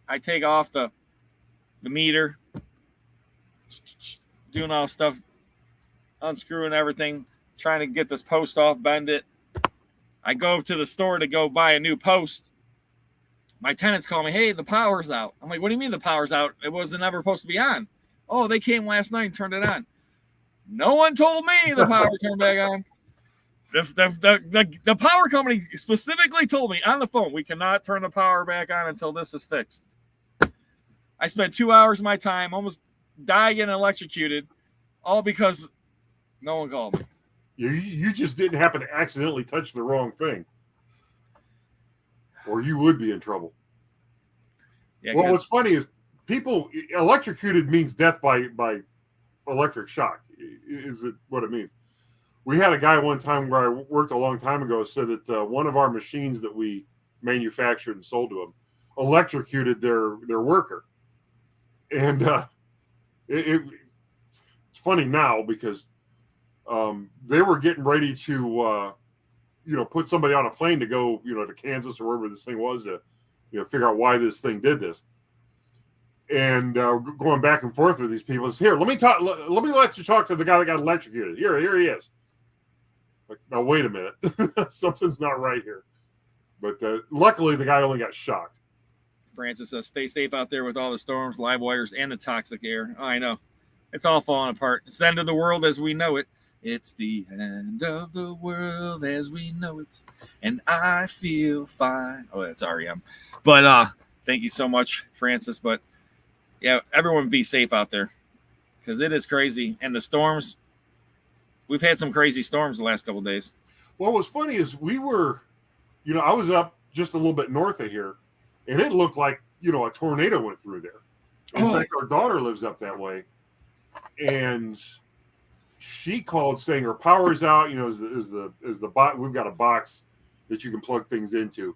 I take off the meter, doing all stuff, unscrewing everything, trying to get this post off, bend it. I go to the store to go buy a new post. My tenants call me, hey, the power's out. I'm like, what do you mean the power's out? It wasn't ever supposed to be on. Oh, they came last night and turned it on. No one told me the power turned back on. The power company specifically told me on the phone, we cannot turn the power back on until this is fixed. I spent 2 hours of my time, almost dying and electrocuted, all because no one called me. You just didn't happen to accidentally touch the wrong thing. Or you would be in trouble. Yeah, well, what's funny is people electrocuted means death by electric shock. Is it what it means? We had a guy one time where I worked a long time ago said that one of our machines that we manufactured and sold to him electrocuted their worker, and it's funny now because they were getting ready to. Put somebody on a plane to go, to Kansas or wherever this thing was to, figure out why this thing did this. And going back and forth with these people is here. Let me let you talk to the guy that got electrocuted. Here he is. Like, now wait a minute, something's not right here. But luckily, the guy only got shocked. Francis says, "Stay safe out there with all the storms, live wires, and the toxic air." Oh, I know, it's all falling apart. It's the end of the world as we know it. It's the end of the world as we know it, and I feel fine. Oh, that's REM. But thank you so much, Francis. But yeah, everyone be safe out there because it is crazy. And the storms, we've had some crazy storms the last couple of days. Well, what's funny is we were, I was up just a little bit north of here, and it looked like, a tornado went through there. In fact, our daughter lives up that way, and she called saying her power's out. Is the box? We've got a box that you can plug things into.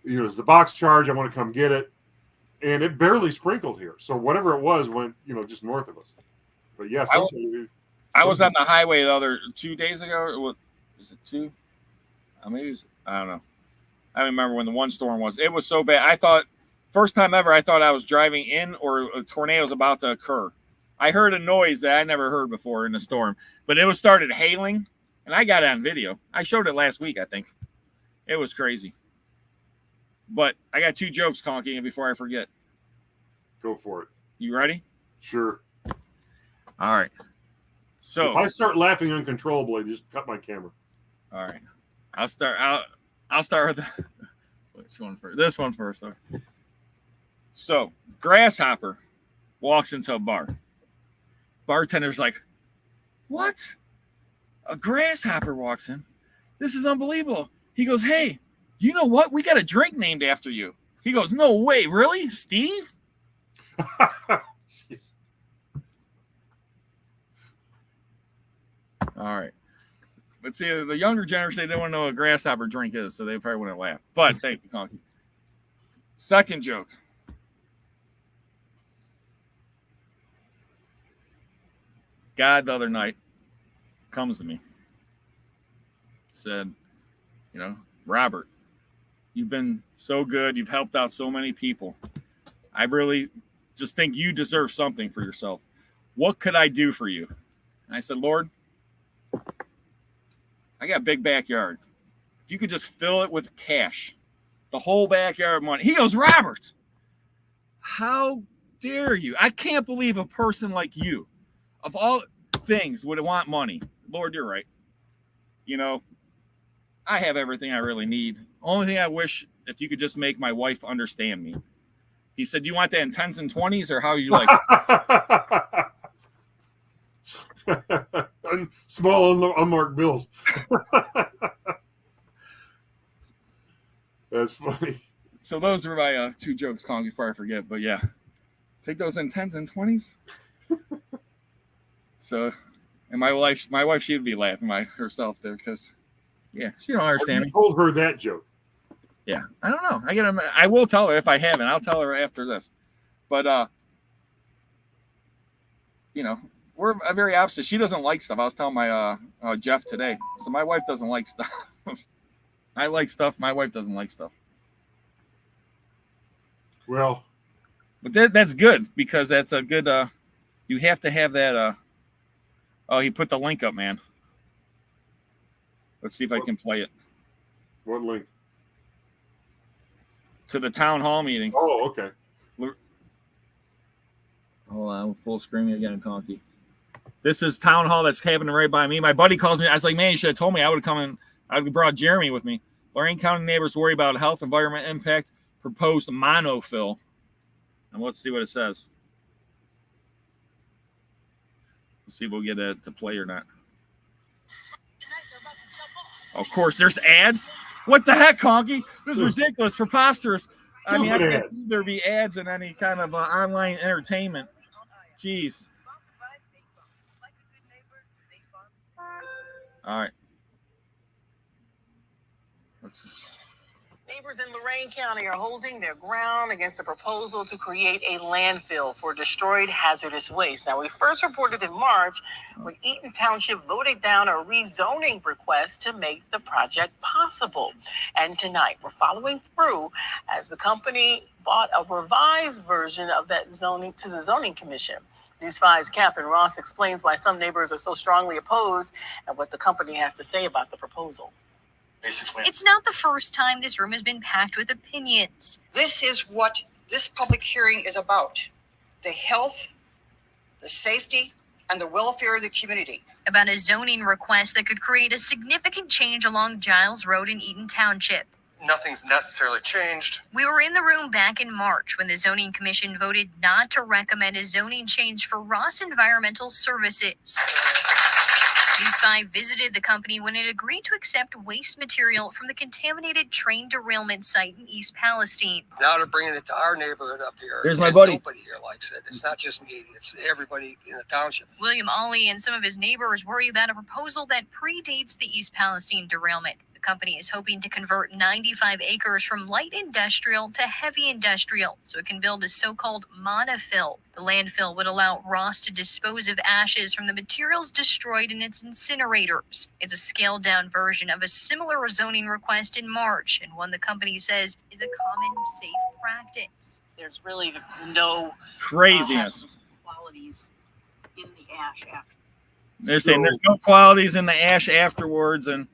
Is the box charged? I want to come get it, and it barely sprinkled here. So whatever it was went, just north of us. But yes, I was on the highway the other 2 days ago. Or what is it 2? Maybe I don't know. I don't remember when the one storm was. It was so bad. I thought first time ever. I thought I was driving in or a tornado was about to occur. I heard a noise that I never heard before in a storm, but it started hailing, and I got it on video. I showed it last week, I think. It was crazy. But I got 2 jokes, Conky, before I forget. Go for it. You ready? Sure. All right. So if I start laughing uncontrollably, just cut my camera. All right. I'll start with which one first? This one first. So grasshopper walks into a bar. Bartender's like, what? A grasshopper walks in. This is unbelievable. He goes, hey, you know what? We got a drink named after you. He goes, no way. Really? Steve? All right. But see, the younger generation, they don't want to know what a grasshopper drink is, so they probably wouldn't laugh. But thank you, Conky. Second joke. God the other night comes to me, said, Robert, you've been so good. You've helped out so many people. I really just think you deserve something for yourself. What could I do for you? And I said, Lord, I got a big backyard. If you could just fill it with cash, the whole backyard money. He goes, Robert, how dare you? I can't believe a person like you, of all things, would want money. Lord, you're right. I have everything I really need. Only thing I wish if you could just make my wife understand me. He said, "You want that in 10s and 20s, or how you like it?" Small unmarked bills. That's funny. So those are my 2 jokes, Conky, before I forget. But yeah, take those in 10s and 20s. So, and my wife, she would be laughing herself there because, yeah, she don't understand me. I told her that joke. Yeah, I don't know. I will tell her if I haven't. I'll tell her after this. But you know, we're very opposite. She doesn't like stuff. I was telling my Jeff today. So my wife doesn't like stuff. I like stuff. My wife doesn't like stuff. Well, but that's good because that's a good. You have to have that. Oh, he put the link up, man. Let's see if I can play it. What link? To the town hall meeting. Oh, okay. Hold on, full screen again, Conky. This is town hall that's happening right by me. My buddy calls me. I was like, man, you should have told me. I would have come in. I would have brought Jeremy with me. Lorain County neighbors worry about health, environment impact, proposed monofill. And let's see what it says. Let's see if we'll get it to play or not. Of course, there's ads. What the heck, Conky? This is ridiculous, preposterous. I mean, I can't there be ads in any kind of online entertainment. Jeez. All right. Let's see. Neighbors in Lorain County are holding their ground against a proposal to create a landfill for destroyed hazardous waste. Now, we first reported in March when Eaton Township voted down a rezoning request to make the project possible. And tonight, we're following through as the company bought a revised version of that zoning to the Zoning Commission. News 5's Catherine Ross explains why some neighbors are so strongly opposed and what the company has to say about the proposal. It's not the first time this room has been packed with opinions. This is what this public hearing is about. The health, the safety, and the welfare of the community. About a zoning request that could create a significant change along Giles Road in Eaton Township. Nothing's necessarily changed. We were in the room back in March when the Zoning Commission voted not to recommend a zoning change for Ross Environmental Services. News 5 visited the company when it agreed to accept waste material from the contaminated train derailment site in East Palestine. Now they're bringing it to our neighborhood up here. There's my buddy. Nobody here likes it. It's not just me. It's everybody in the township. William Ollie and some of his neighbors worry about a proposal that predates the East Palestine derailment. The company is hoping to convert 95 acres from light industrial to heavy industrial so it can build a so-called monofill. The landfill would allow Ross to dispose of ashes from the materials destroyed in its incinerators. It's a scaled-down version of a similar zoning request in March, and one the company says is a common safe practice. There's really no Craziness. qualities in the ash after. They're saying there's no qualities in the ash afterwards, and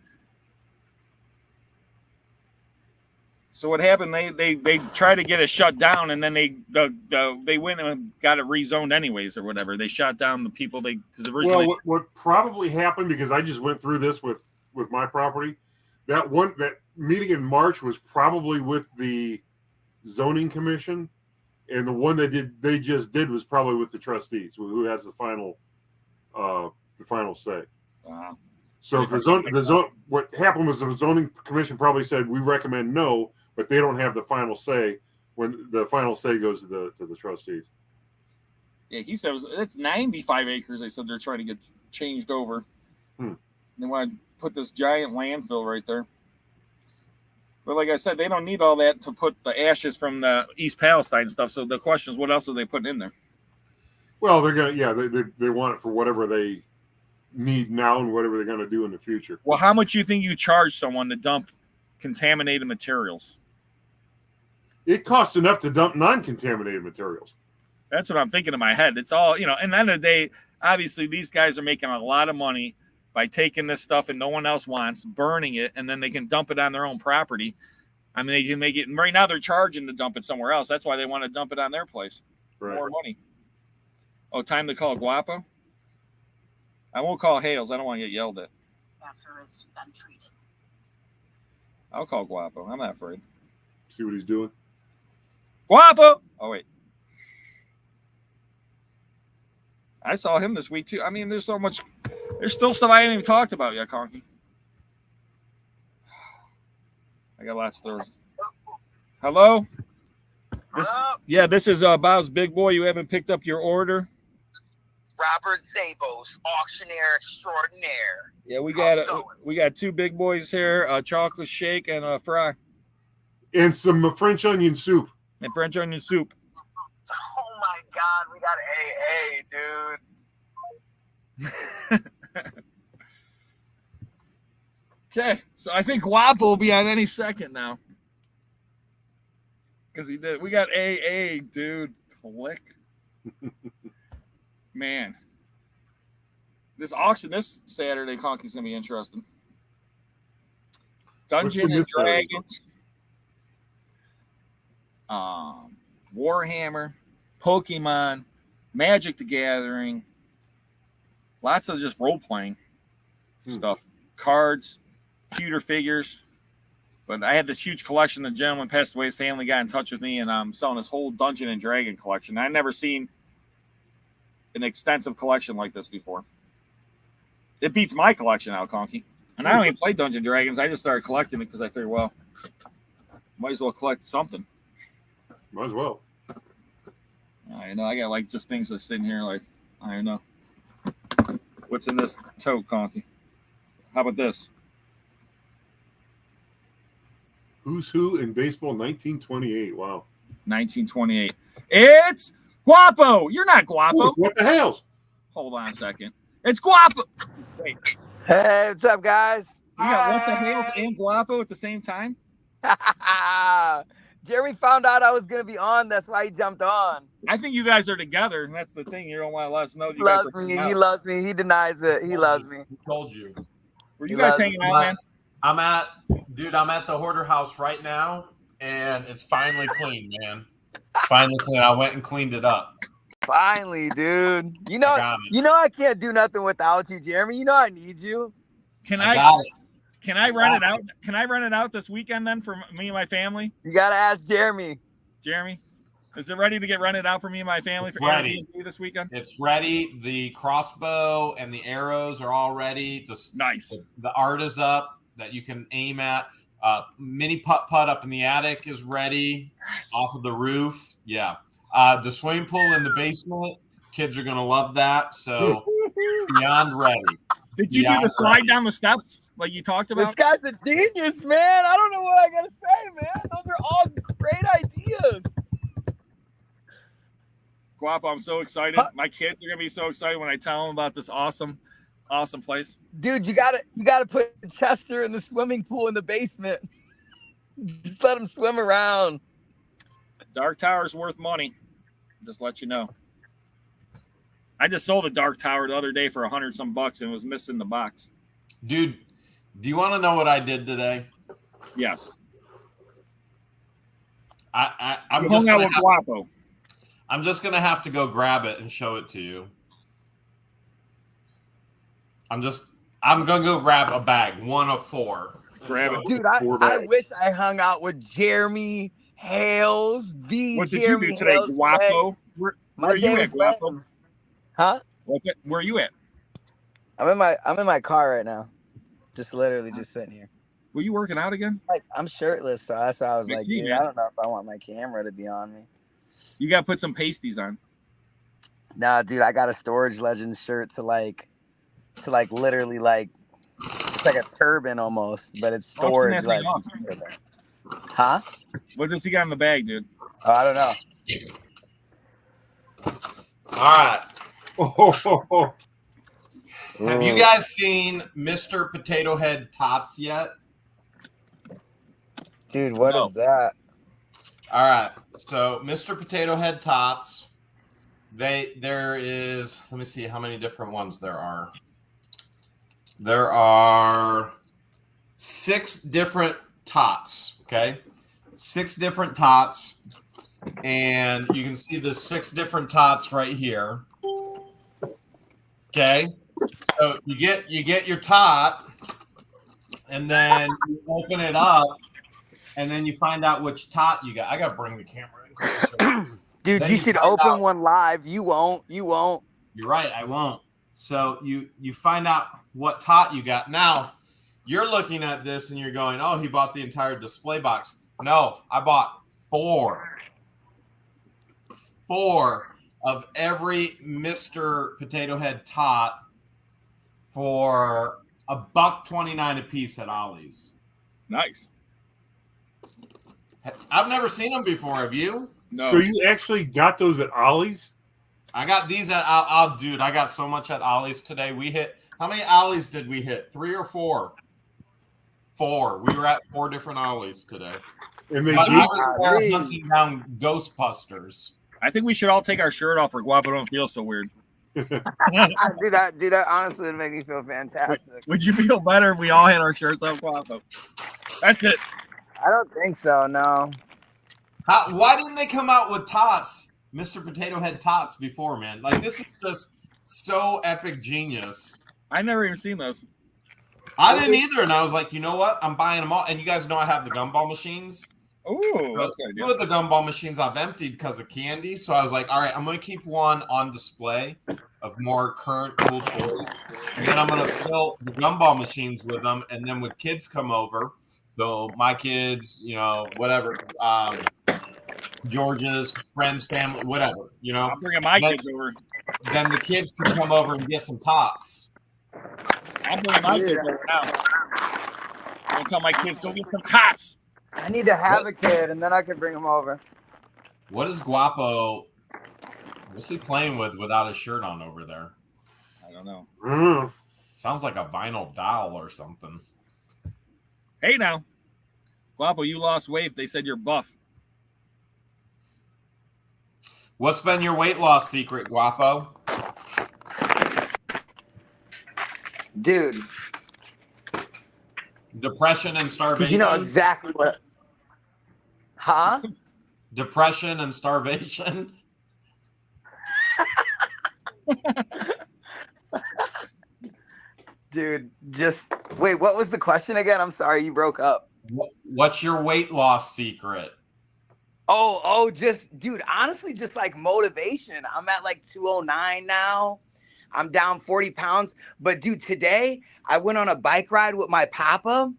so what happened? They tried to get it shut down, and then they went and got it rezoned anyways or whatever. They shot down the people because originally. Well, what probably happened, because I just went through this with my property, that meeting in March was probably with the zoning commission, and the one they just did was probably with the trustees, who has the final say. Wow. So if what happened was the zoning commission probably said we recommend no, but they don't have the final say when the final say goes to the trustees. Yeah, he said it's 95 acres. They said they're trying to get changed over. They want to put this giant landfill right there. But like I said, they don't need all that to put the ashes from the East Palestine stuff. So the question is, what else are they putting in there? Well, they're gonna they want it for whatever they need now and whatever they're gonna do in the future. Well, how much you think you charge someone to dump contaminated materials? It costs enough to dump non-contaminated materials. That's what I'm thinking in my head. It's all, and at the end of the day, obviously these guys are making a lot of money by taking this stuff and no one else wants, burning it, and then they can dump it on their own property. I mean, they can make it, and right now they're charging to dump it somewhere else. That's why they want to dump it on their place. Right. More money. Oh, time to call Guapo? I won't call Hales. I don't want to get yelled at. After it's been treated. I'll call Guapo. I'm not afraid. See what he's doing. Guapo! Oh, wait. I saw him this week, too. I mean, there's so much. There's still stuff I haven't even talked about yet, Conky. I got lots of those. Hello? This is Bob's Big Boy. You haven't picked up your order? Robert Zabos, auctioneer extraordinaire. Yeah, we got two big boys here, a chocolate shake and a fry. And some French onion soup. And French onion soup. Oh my God, we got AA, dude. Okay, so I think Guapo will be on any second now. Because he did. We got AA, dude. Click. Man. This auction this Saturday, Conky's going to be interesting. Dungeons and Dragons. Warhammer. Pokemon. Magic the Gathering. Lots of just role-playing stuff. Cards. Computer figures. But I had this huge collection. The gentleman passed away. His family got in touch with me, and I'm selling this whole Dungeon and Dragon collection. I've never seen an extensive collection like this before. It beats my collection out, Conky. And I don't even play Dungeons and Dragons. I just started collecting it because I figured, well, might as well collect something. Might as well. I know. I got like just things that's sitting here like, I don't know. What's in this tote, Conky? How about this? Who's Who in Baseball 1928. Wow. 1928. It's Guapo. You're not Guapo. Ooh, what the hell? Hold on a second. It's Guapo. Wait. Hey, what's up, guys? You got What the Hales and Guapo at the same time? Jeremy found out I was going to be on. That's why he jumped on. I think you guys are together. And that's the thing. You don't want to let us know that He you guys loves are me. out. He loves me. He denies it. He loves me. Who told you? Were you guys hanging out, man? I'm at the Hoarder house right now, and it's finally clean, man. It's finally clean. I went and cleaned it up. Finally, dude. You know I can't do nothing without you, Jeremy. You know I need you. Can I rent it out? Can I rent it out this weekend then for me and my family? You gotta ask Jeremy. Jeremy, is it ready to get rented out for me and my family for Ready. Airbnb this weekend? It's ready. The crossbow and the arrows are all ready. Nice. The art is up that you can aim at. Mini putt-putt up in the attic is ready. Yes. Off of the roof. Yeah. The swimming pool in the basement. Kids are going to love that. So beyond ready. Did you do the slide down the steps like you talked about? This guy's a genius, man. I don't know what I gotta say, man. Those are all great ideas. Guapo, I'm so excited. My kids are gonna be so excited when I tell them about this awesome place. Dude, you gotta put Chester in the swimming pool in the basement. Just let him swim around. Dark Tower's worth money. Just let you know. I just sold a Dark Tower the other day for $100-some and it was missing the box. Dude, do you want to know what I did today? Yes. I'm hung out with Guapo. I'm just gonna have to go grab it and show it to you. I'm gonna go grab a bag, 1 of 4. Grab it. Dude, I wish I hung out with Jeremy Hales. What did Jeremy you do today, Hales Guapo? Where are you at, Guapo? Huh? Where are you at? I'm in my car right now. Just literally just sitting here. Were you working out again? Like I'm shirtless, so that's why I was I like, see, dude, man. I don't know if I want my camera to be on me. You gotta put some pasties on. Nah, dude, I got a Storage Legends shirt to literally like it's like a turban almost, but it's storage like. Huh? What does he got in the bag, dude? Oh, I don't know. All right. Have you guys seen Mr. Potato Head Tots yet? Dude, what is that? All right. So Mr. Potato Head Tots, there is, let me see how many different ones there are. There are 6 different tots, okay? 6 different tots. And you can see the 6 different tots right here. Okay? So you get your tot, and then you open it up, and then you find out which tot you got. I gotta bring the camera in closer. Dude, Then you you should find open out- one live. You won't. You won't. You're right, I won't. So you find out what tot you got. Now you're looking at this and you're going, "Oh, he bought the entire display box." No, I bought 4 of every Mr. Potato Head tot for $1.29 a piece at Ollie's. Nice. I've never seen them before. Have you? No. So you actually got those at Ollie's? I got these at dude. I got so much at Ollie's today. We hit how many Ollie's did we hit? 3 or 4? 4. We were at 4 different Ollies today. And they But gave I was there hunting down Ghostbusters. I think we should all take our shirt off, or Guapo don't feel so weird. Dude, that honestly would make me feel fantastic. Would you feel better if we all had our shirts off, Guapo? That's it. I don't think so. No. Why didn't they come out with tots, Mr. Potato Head tots before, man? Like, this is just so epic genius. I never even seen those. I didn't either, and I was like, you know what? I'm buying them all. And you guys know I have the gumball machines. Ooh, that's good. 2 of the gumball machines I've emptied because of candy. So I was like, all right, I'm going to keep one on display of more current cool toys. And then I'm going to fill the gumball machines with them. And then when kids come over, so my kids, you know, whatever, George's friends, family, whatever, you know. I'm bringing my kids over. Then the kids can come over and get some tots. I'm bringing my kids over now. I'm going to tell my kids, go get some tots. I need to have a kid, and then I can bring him over. What is Guapo? What's he playing with without his shirt on over there? I don't know. Sounds like a vinyl doll or something. Hey now, Guapo, you lost weight. They said you're buff. What's been your weight loss secret, Guapo? Dude. Depression and starvation. You know exactly what. Huh? Depression and starvation. Dude, just wait. What was the question again? I'm sorry, you broke up. What's your weight loss secret? Oh, just dude. Honestly, just like motivation. I'm at like 209 now. I'm down 40 pounds. But dude, today I went on a bike ride with my papa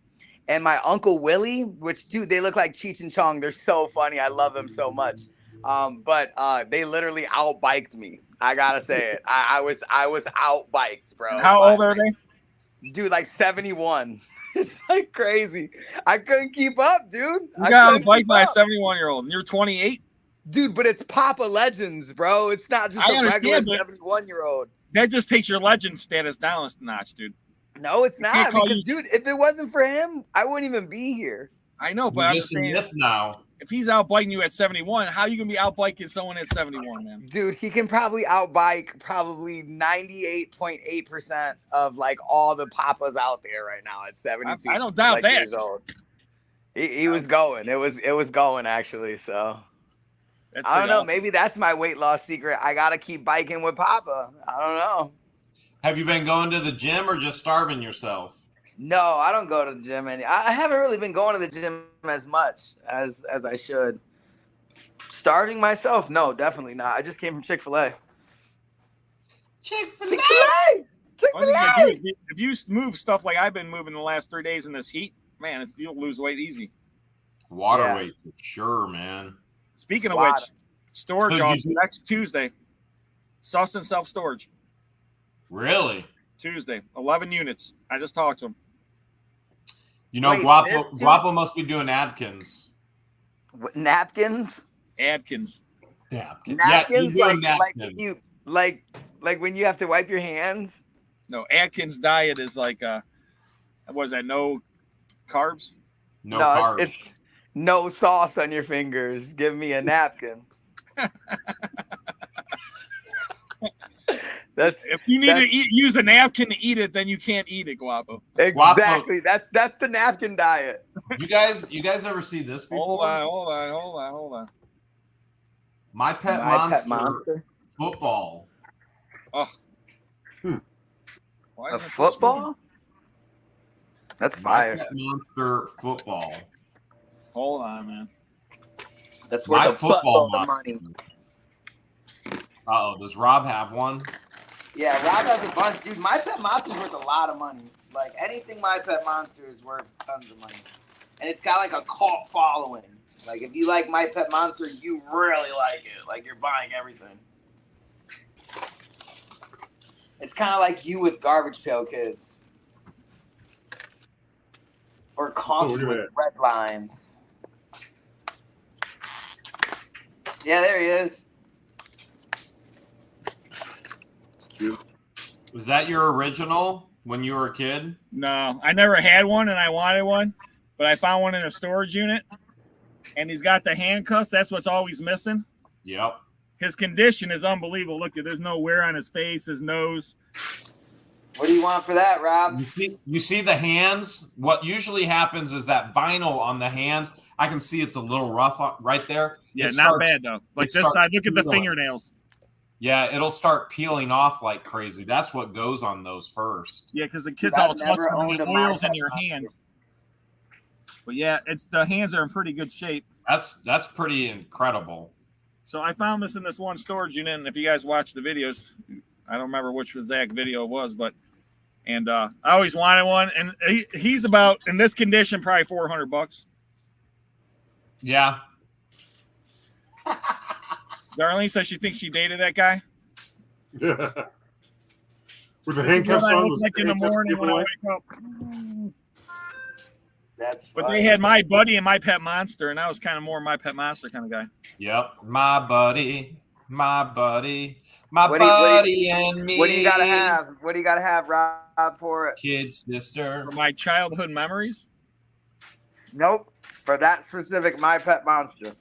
and my uncle Willie, which dude, they look like Cheech and Chong. They're so funny. I love them so much. But they literally outbiked me. I gotta say it. I was outbiked, bro. How old are they? Dude, like 71. It's like crazy. I couldn't keep up, dude. You got outbiked by a 71-year-old, and you're 28. Dude, but it's Papa Legends, bro. It's not just a regular 71-year-old. That just takes your legend status down a notch, dude. No, it's not. Because, dude, if it wasn't for him, I wouldn't even be here. I know, but I'm just saying, now. If he's outbiking you at 71, how you gonna be outbiking someone at 71, man? Dude, he can probably outbike probably 98.8% of like all the papas out there right now at 72. I don't doubt that. Years old. He was going. It was going actually. So I don't know. Awesome. Maybe that's my weight loss secret. I gotta keep biking with Papa. I don't know. Have you been going to the gym or just starving yourself? No, I don't go to the gym I haven't really been going to the gym as much as I should. Starving myself? No, definitely not. I just came from Chick-fil-A. Chick-fil-A! Chick-fil-A! If you move stuff like I've been moving the last 3 days in this heat, man, you'll lose weight easy. Water weight for sure, man. Speaking of which, storage next Tuesday. Sustin self-storage. Really? Tuesday, 11 units. I just talked to him. You know, Guapo must be doing Adkins. What, napkins? Adkins. Napkins. Napkins, Yeah, like when you have to wipe your hands. No, Atkins diet is like what is that? No carbs? No carbs. It's no sauce on your fingers. Give me a napkin. If you need to use a napkin to eat it, then you can't eat it, Guapo. Exactly. That's the napkin diet. You guys ever see this before? Hold on. My Pet Monster football. Oh. A football? That's fire. My Pet Monster football. Hold on, man. That's My worth a football buttload of money. Uh-oh, does Rob have one? Yeah, Rob has a bunch, dude. My Pet Monster's worth a lot of money. Like anything My Pet Monster is worth tons of money, and it's got like a cult following. Like if you like My Pet Monster, you really like it. Like you're buying everything. It's kind of like you with Garbage Pail Kids, or Conky with Red Lines. Yeah, there he is. Cute. Was that your original when you were a kid? No, I never had one, and I wanted one, but I found one in a storage unit, and he's got the handcuffs. That's what's always missing. Yep. His condition is unbelievable. Look, there's no wear on his face, his nose. What do you want for that, Rob? You see the hands? What usually happens is that vinyl on the hands, I can see it's a little rough right there. Yeah, not bad, though. Like this side, look at the fingernails. Yeah, it'll start peeling off like crazy. That's what goes on those first. Yeah, because the kids all touch the oils in your hand. But yeah, the hands are in pretty good shape. That's pretty incredible. So I found this in this one storage unit, and if you guys watch the videos, I don't remember which exact video it was, but I always wanted one, and he's about in this condition probably $400. Yeah. Darlene says she thinks she dated that guy. Yeah. With the handcuffs on. Look like in the morning when I wake up. That's but they had My Buddy and My Pet Monster, and I was kind of more My Pet Monster kind of guy. Yep. My buddy and me. What do you gotta have? What do you gotta have, Rob, for it? Kid sister. For my childhood memories? Nope. For that specific My Pet Monster.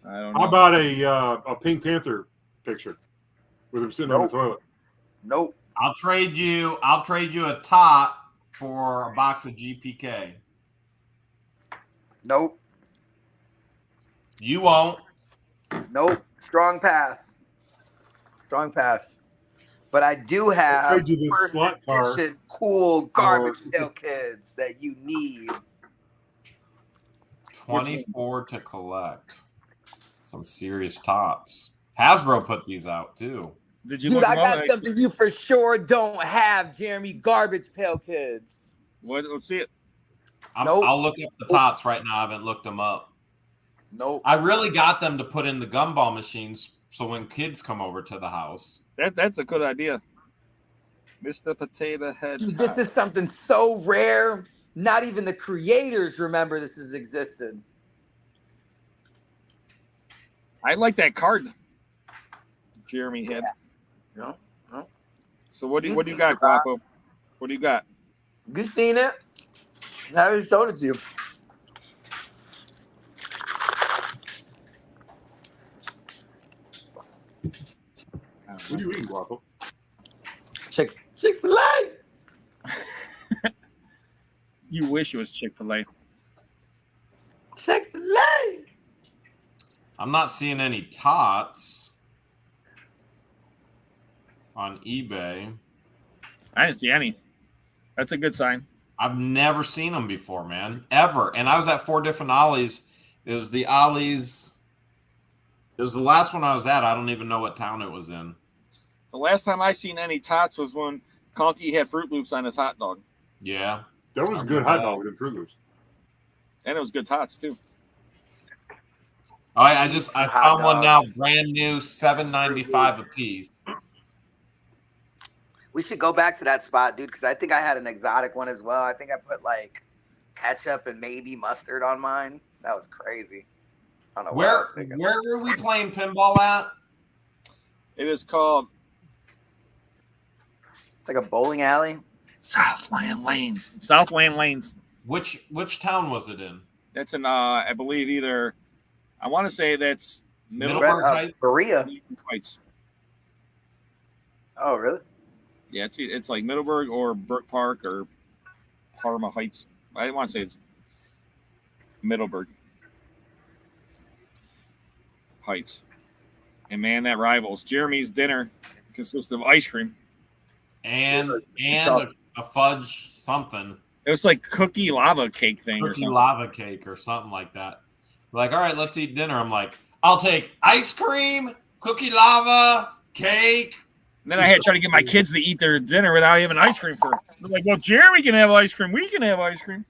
I don't know. How about a Pink Panther picture with him sitting on the toilet? Nope. I'll trade you a tot for a box of GPK. Nope. You won't. Nope. Strong pass. Strong pass. But I do have first edition cool Garbage Pail Kids that you need. 24 to collect. Some serious tots. Hasbro put these out too. Dude, I got something you for sure don't have, Jeremy. Garbage Pail Kids. What? Let's see it. Nope. I'll look up the tots right now. I haven't looked them up. Nope. I really got them to put in the gumball machines so when kids come over to the house. That's a good idea. Mr. Potato Head. Dude, this is something so rare. Not even the creators remember this has existed. I like that card Jeremy had. No. So what do you got, Guapo? What do you got? You seen it? I already showed it to you. What are you eating, Guapo? Chick-fil-A. You wish it was Chick-fil-A. Chick-fil-A. I'm not seeing any tots on eBay. I didn't see any. That's a good sign. I've never seen them before, man. Ever. And I was at 4 different Ollies. It was the Ollies. It was the last one I was at. I don't even know what town it was in. The last time I seen any tots was when Conky had Fruit Loops on his hot dog. Yeah. That was a good hot dog with Fruit Loops. And it was good tots, too. I found one now, brand new, $7.95 a piece. We should go back to that spot, dude, because I think I had an exotic one as well. I think I put like ketchup and maybe mustard on mine. That was crazy. I don't know what I was thinking. Where were we playing pinball at? It is called... It's like a bowling alley. Southland Lanes. Which town was it in? That's in, I believe, either... I want to say that's Middleburg Heights? Berea. Heights. Oh, really? Yeah, it's like Middleburg or Brook Park or Parma Heights. I want to say it's Middleburg Heights. And man, that rivals. Jeremy's dinner consists of ice cream and a fudge something. It was like cookie lava cake thing or Cookie something. lava cake or something like that. Like, all right, let's eat dinner. I'm like, I'll take ice cream, cookie lava, cake. And then I had to try to get my kids to eat their dinner without having ice cream first. They're like, well, Jeremy can have ice cream. We can have ice cream.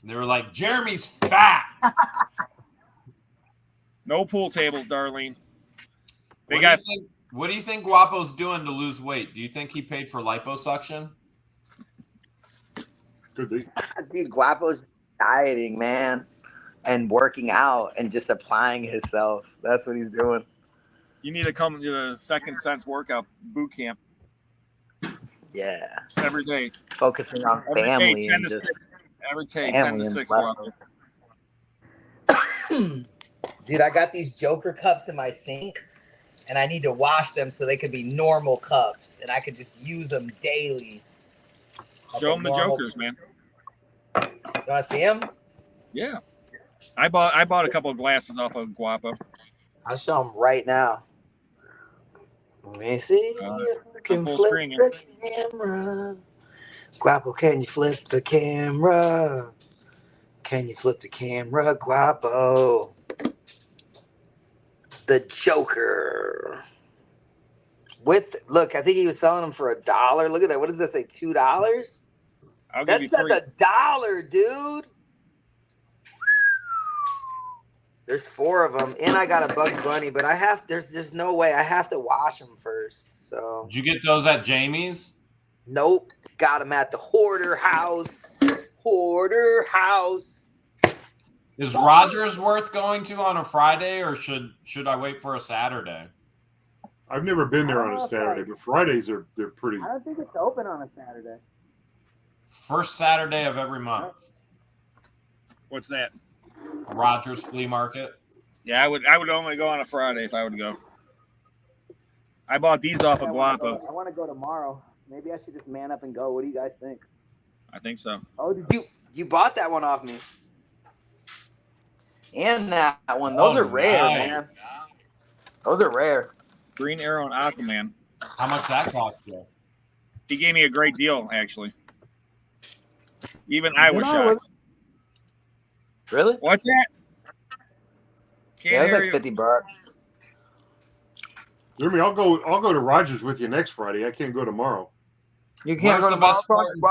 They were like, Jeremy's fat. No pool tables, Darlene. What do you think Guapo's doing to lose weight? Do you think he paid for liposuction? Could be. Dude, Guapo's dieting, man, and working out and just applying himself. That's what he's doing. You need to come to the Second Sense workout boot camp. Yeah. Every day. Focusing on Every family day, 10 and to just 6. Every day, 10 to 6. Dude, I got these Joker cups in my sink, and I need to wash them so they could be normal cups, and I could just use them daily. Show them the Jokers, man. You want to see them? Yeah. I bought a couple of glasses off of Guapo. I'll show them right now. Let me see if I can full flip screen the camera. Guapo, can you flip the camera? Can you flip the camera, Guapo? The Joker. Look, I think he was selling them for $1. Look at that. What does that say? $2? I'll That give you says $3. $1, dude. There's 4 of them, and I got a Bugs Bunny, but there's no way. I have to wash them first. So. Did you get those at Jamie's? Nope. Got them at the Hoarder house. Hoarder house. Is Rogers worth going to on a Friday, or should I wait for a Saturday? I've never been there on a Saturday, but Fridays they're pretty. I don't think it's open on a Saturday. First Saturday of every month. What's that? Rogers Flea Market. Yeah, I would only go on a Friday if I would go. I bought these off of Guapo. I want to go tomorrow. Maybe I should just man up and go. What do you guys think? I think so. Oh, you bought that one off me? And that one. Those are rare, nice. man. Those are rare. Green Arrow and Aquaman. How much that cost you? He gave me a great deal, actually. Even I was shocked. Really? What's that? Yeah, it's like $50. Jeremy, I'll go to Rogers with you next Friday. I can't go tomorrow. You can't go tomorrow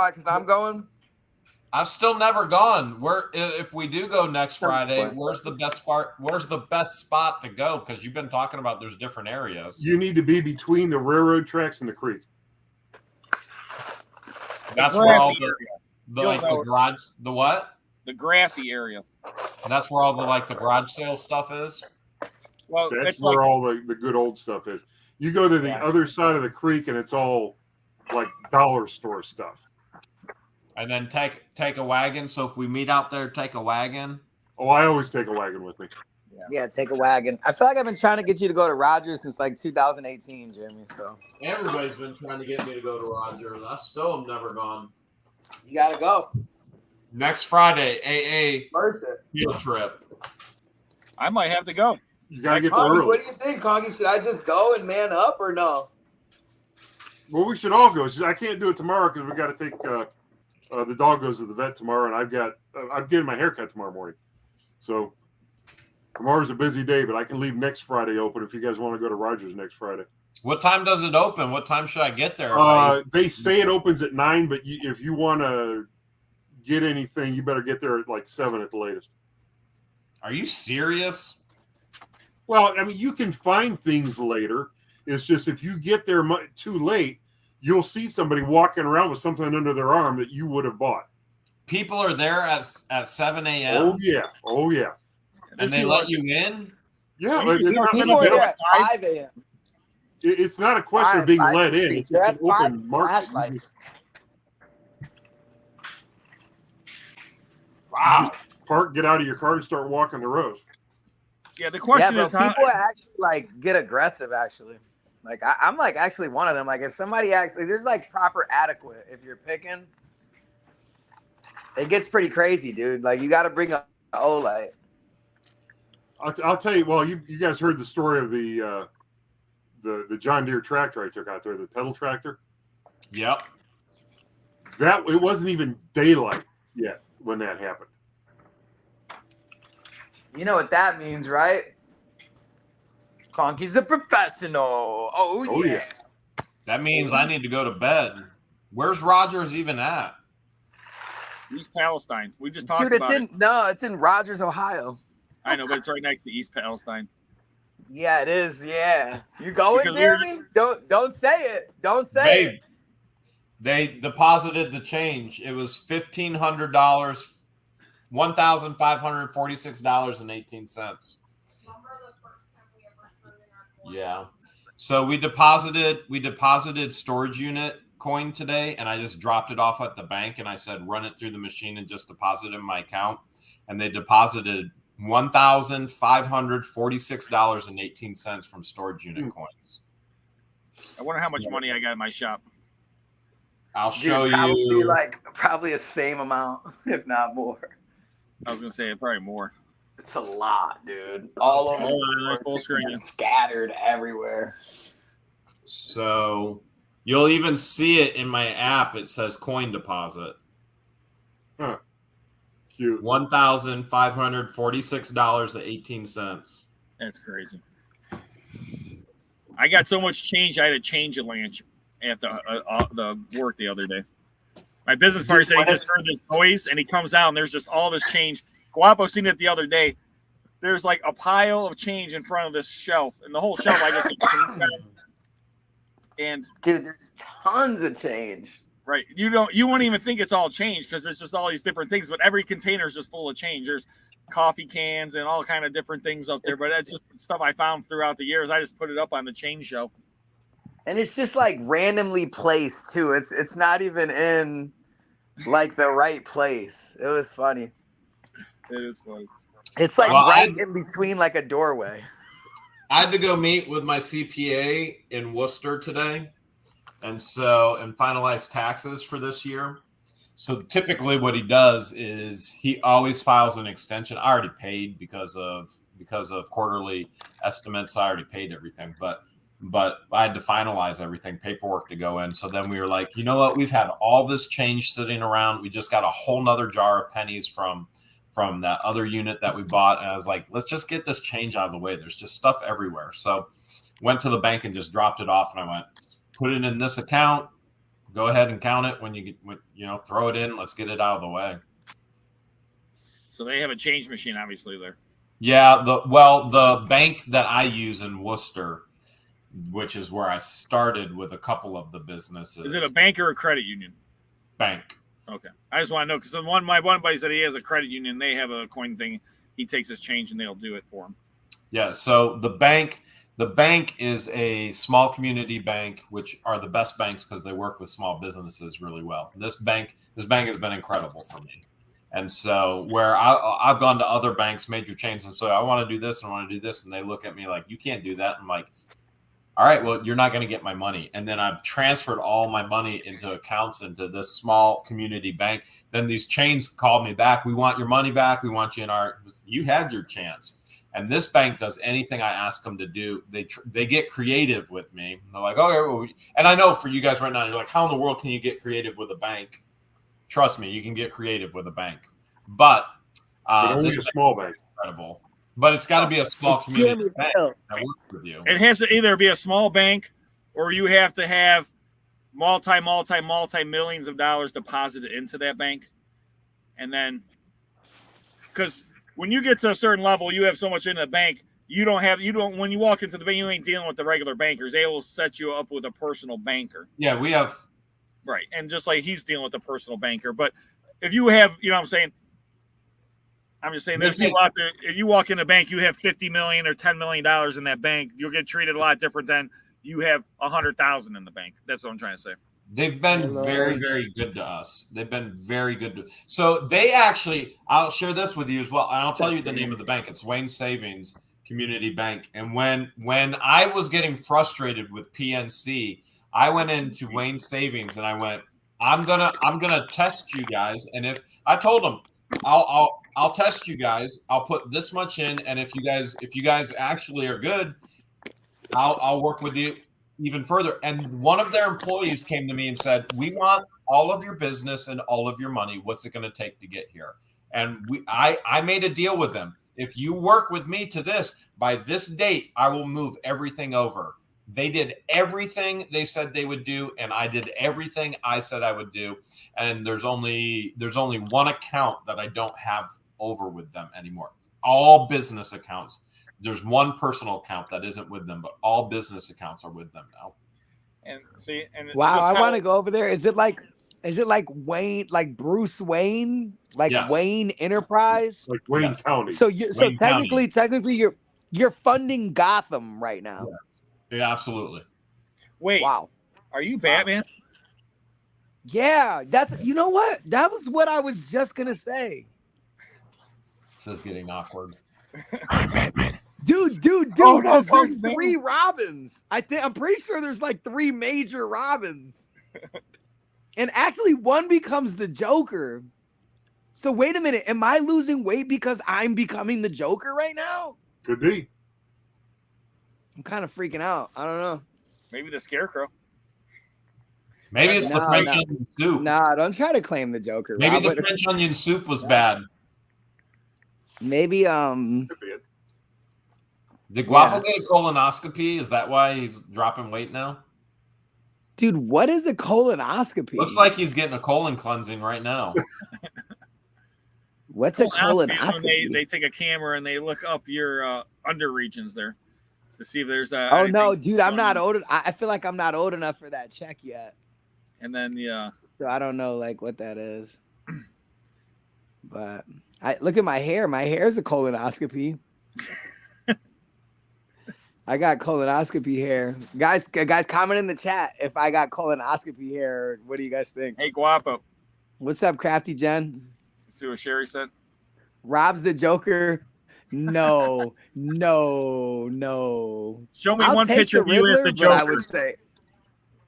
because I'm going. I've still never gone. If we do go next Friday, where's the best part? Where's the best spot to go? Because you've been talking about there's different areas. You need to be between the railroad tracks and the creek. That's where all the garage. The what? The grassy area. That's where all the garage sale stuff is. Well, that's where all the good old stuff is. You go to the other side of the creek and it's all like dollar store stuff. And then take a wagon. So if we meet out there, take a wagon. Oh, I always take a wagon with me. Yeah, take a wagon. I feel like I've been trying to get you to go to Rogers since like 2018, Jeremy. So everybody's been trying to get me to go to Rogers. I still have never gone. You gotta go. Next Friday, AA field trip. I might have to go. You gotta get there Conky, early. what do you think, Conky? Should I just go and man up or no? Well, we should all go. I can't do it tomorrow because we got to take the dog goes to the vet tomorrow, and I'm getting my hair cut tomorrow morning. So tomorrow's a busy day, but I can leave next Friday open if you guys want to go to Rogers next Friday. What time does it open? What time should I get there? They say it opens at 9, but if you want to get anything, you better get there at like 7 at the latest. Are you serious? Well, I mean, you can find things later. It's just if you get there too late, you'll see somebody walking around with something under their arm that you would have bought. People are there at 7 a.m. Oh yeah. And they let you in? Yeah, people are there at 5 a.m. It's not a question of being let in. It's an open market. Wow. Park, get out of your car and start walking the rows. Yeah, the question is how people actually get aggressive. Actually, I'm actually one of them. Like if somebody there's proper adequate. If you're picking, it gets pretty crazy, dude. Like you got to bring a O-light. I'll tell you. Well, you guys heard the story of the John Deere tractor I took out there, the pedal tractor. Yep. That it wasn't even daylight yet when that happened. You know what that means, right? Conky's a professional. Oh yeah. That means I need to go to bed. Where's Rogers even at? East Palestine. We just talked Dude, about it. it's in Rogers, Ohio. I know, but it's right next to East Palestine. Yeah, it is. Yeah. You going, Because Jeremy? Don't say it. Don't say it. They deposited the change. It was $1,500, $1,546.18. Yeah. So we deposited storage unit coin today, and I just dropped it off at the bank, and I said run it through the machine and just deposit it in my account, and they deposited $1,546.18 from storage unit coins. I wonder how much money I got in my shop. I'll show probably you. Probably the same amount, if not more. I was gonna say probably more. It's a lot, dude. All over the full screen, scattered everywhere. So you'll even see it in my app. It says coin deposit. Huh. Cute. $1,546.18. That's crazy. I got so much change. I had to change a lunch at the work the other day. My business partner said he just heard this noise, and he comes out, and there's just all this change. Guapo seen it the other day. There's like a pile of change in front of this shelf, and the whole shelf, I guess. And dude, there's tons of change. Right, you won't even think it's all change because there's just all these different things. But every container is just full of change. There's coffee cans and all kind of different things up there. But that's just stuff I found throughout the years. I just put it up on the change shelf. And it's just like randomly placed too. It's not even in like the right place. It was funny. It is funny. It's like in between like a doorway. I had to go meet with my CPA in Worcester today, and finalize taxes for this year. So typically what he does is he always files an extension. I already paid because of quarterly estimates. I already paid everything, but I had to finalize everything, paperwork to go in. So then we were like, you know what? We've had all this change sitting around. We just got a whole nother jar of pennies from that other unit that we bought. And I was like, let's just get this change out of the way. There's just stuff everywhere. So went to the bank and just dropped it off. And I went, put it in this account. Go ahead and count it when you throw it in. Let's get it out of the way. So they have a change machine, obviously, there. Yeah. The bank that I use in Worcester, which is where I started with a couple of the businesses. Is it a bank or a credit union? Bank. Okay. I just want to know because my one buddy said he has a credit union. They have a coin thing. He takes his change and they'll do it for him. Yeah. So the bank is a small community bank, which are the best banks because they work with small businesses really well. This bank has been incredible for me. And so where I've gone to other banks, major chains, and so I want to do this and I want to do this. And they look at me like, you can't do that. I'm like, all right, well, you're not going to get my money. And then I've transferred all my money into accounts into this small community bank. Then these chains called me back. We want your money back. We want you in you had your chance. And this bank does anything I ask them to do. They get creative with me. They're like, oh, well, and I know for you guys right now, you're like, how in the world can you get creative with a bank? Trust me, you can get creative with a bank. But only a small bank. Incredible. But it's got to be a small community bank that works with you. It has to either be a small bank or you have to have multi millions of dollars deposited into that bank. And then, because when you get to a certain level, you have so much in the bank, when you walk into the bank, you ain't dealing with the regular bankers. They will set you up with a personal banker. Yeah, we have. Right. And just like he's dealing with a personal banker. But if you have, you know what I'm saying? I'm just saying there's people out there. If you walk in a bank, you have $50 million or $10 million in that bank, you'll get treated a lot different than you have 100,000 in the bank. That's what I'm trying to say. They've been very, very good to us. They've been very good. So they actually, I'll share this with you as well. And I'll tell you the name of the bank. It's Wayne Savings Community Bank. And when I was getting frustrated with PNC, I went into Wayne Savings and I went, I'm gonna test you guys. And if I told them, I'll test you guys. I'll put this much in, and if you guys actually are good, I'll work with you even further. And one of their employees came to me and said, "We want all of your business and all of your money. What's it going to take to get here? And I made a deal with them. If you work with me to this, by this date, I will move everything over. They did everything they said they would do, and I did everything I said I would do. And there's only one account that I don't have over with them anymore. All business accounts. There's one personal account that isn't with them, but all business accounts are with them now. And see, and wow, I want to go over there. Is it like Wayne, like Bruce Wayne, like Yes. Wayne Enterprise, like Wayne Yes. County. So Wayne County. technically, you're funding Gotham right now. Yes. Yeah, absolutely. Wait, Wow. are you Batman? Yeah, you know what? That was what I was just gonna say. This is getting awkward. Dude, Oh, no, there's man. 3 Robins. I'm pretty sure there's like 3 major Robins. And actually one becomes the Joker. So wait a minute, am I losing weight because I'm becoming the Joker right now? Could be. I'm kind of freaking out. I don't know. Maybe the Scarecrow. Maybe it's the No, French no. onion soup. Nah, don't try to claim the Joker. Maybe Rob. the French onion soup was bad. Maybe Could be it. Did Guapo get a colonoscopy? Is that why he's dropping weight now? dude, what is a colonoscopy? Looks like he's getting a colon cleansing right now. What's a Colonoscopy, when colonoscopy? They take a camera and they look up your under regions there to see if there's Oh no, anything dude, I'm not going- old. I feel like I'm not old enough for that check yet. And then So I don't know like what that is. But I look at my hair. My hair is a colonoscopy. I got colonoscopy hair. Guys, comment in the chat if I got colonoscopy hair. What do you guys think? hey Guapo, What's up, Crafty Jen? see what Sherry said. Rob's the Joker. No, no. Show me I'll one take picture the of you as Riddler, the but I Joker. would say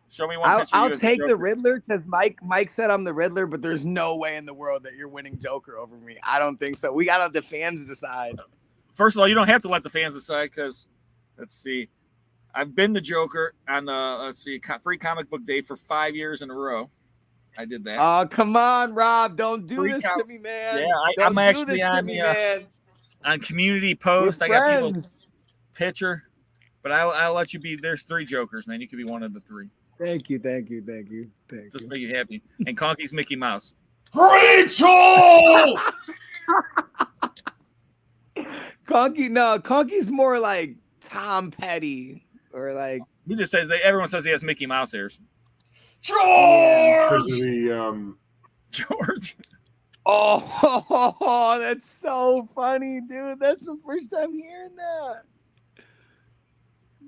Show me one picture. of I'll you as take the Joker. Riddler because Mike said I'm the Riddler, but there's no way in the world that you're winning Joker over me. I don't think so. We gotta let the fans decide. First of all, you don't have to let the fans decide because, let's see, I've been the Joker on the free comic book day for 5 years in a row. I did that. Oh, come on, Rob. Don't do Free this com- to me, man. Yeah, Don't I'm do actually this to on me, the man. on community We're post. I got people friends. picture, but I'll let you be. There's 3 Jokers, man. You could be one of the 3. Thank you. Just make you happy. And Conky's Mickey Mouse. Rachel! Conky's more like Tom Petty or like He just says everyone says he has Mickey Mouse ears. Because George! of the George. Oh, that's so funny, dude. That's the first time hearing that.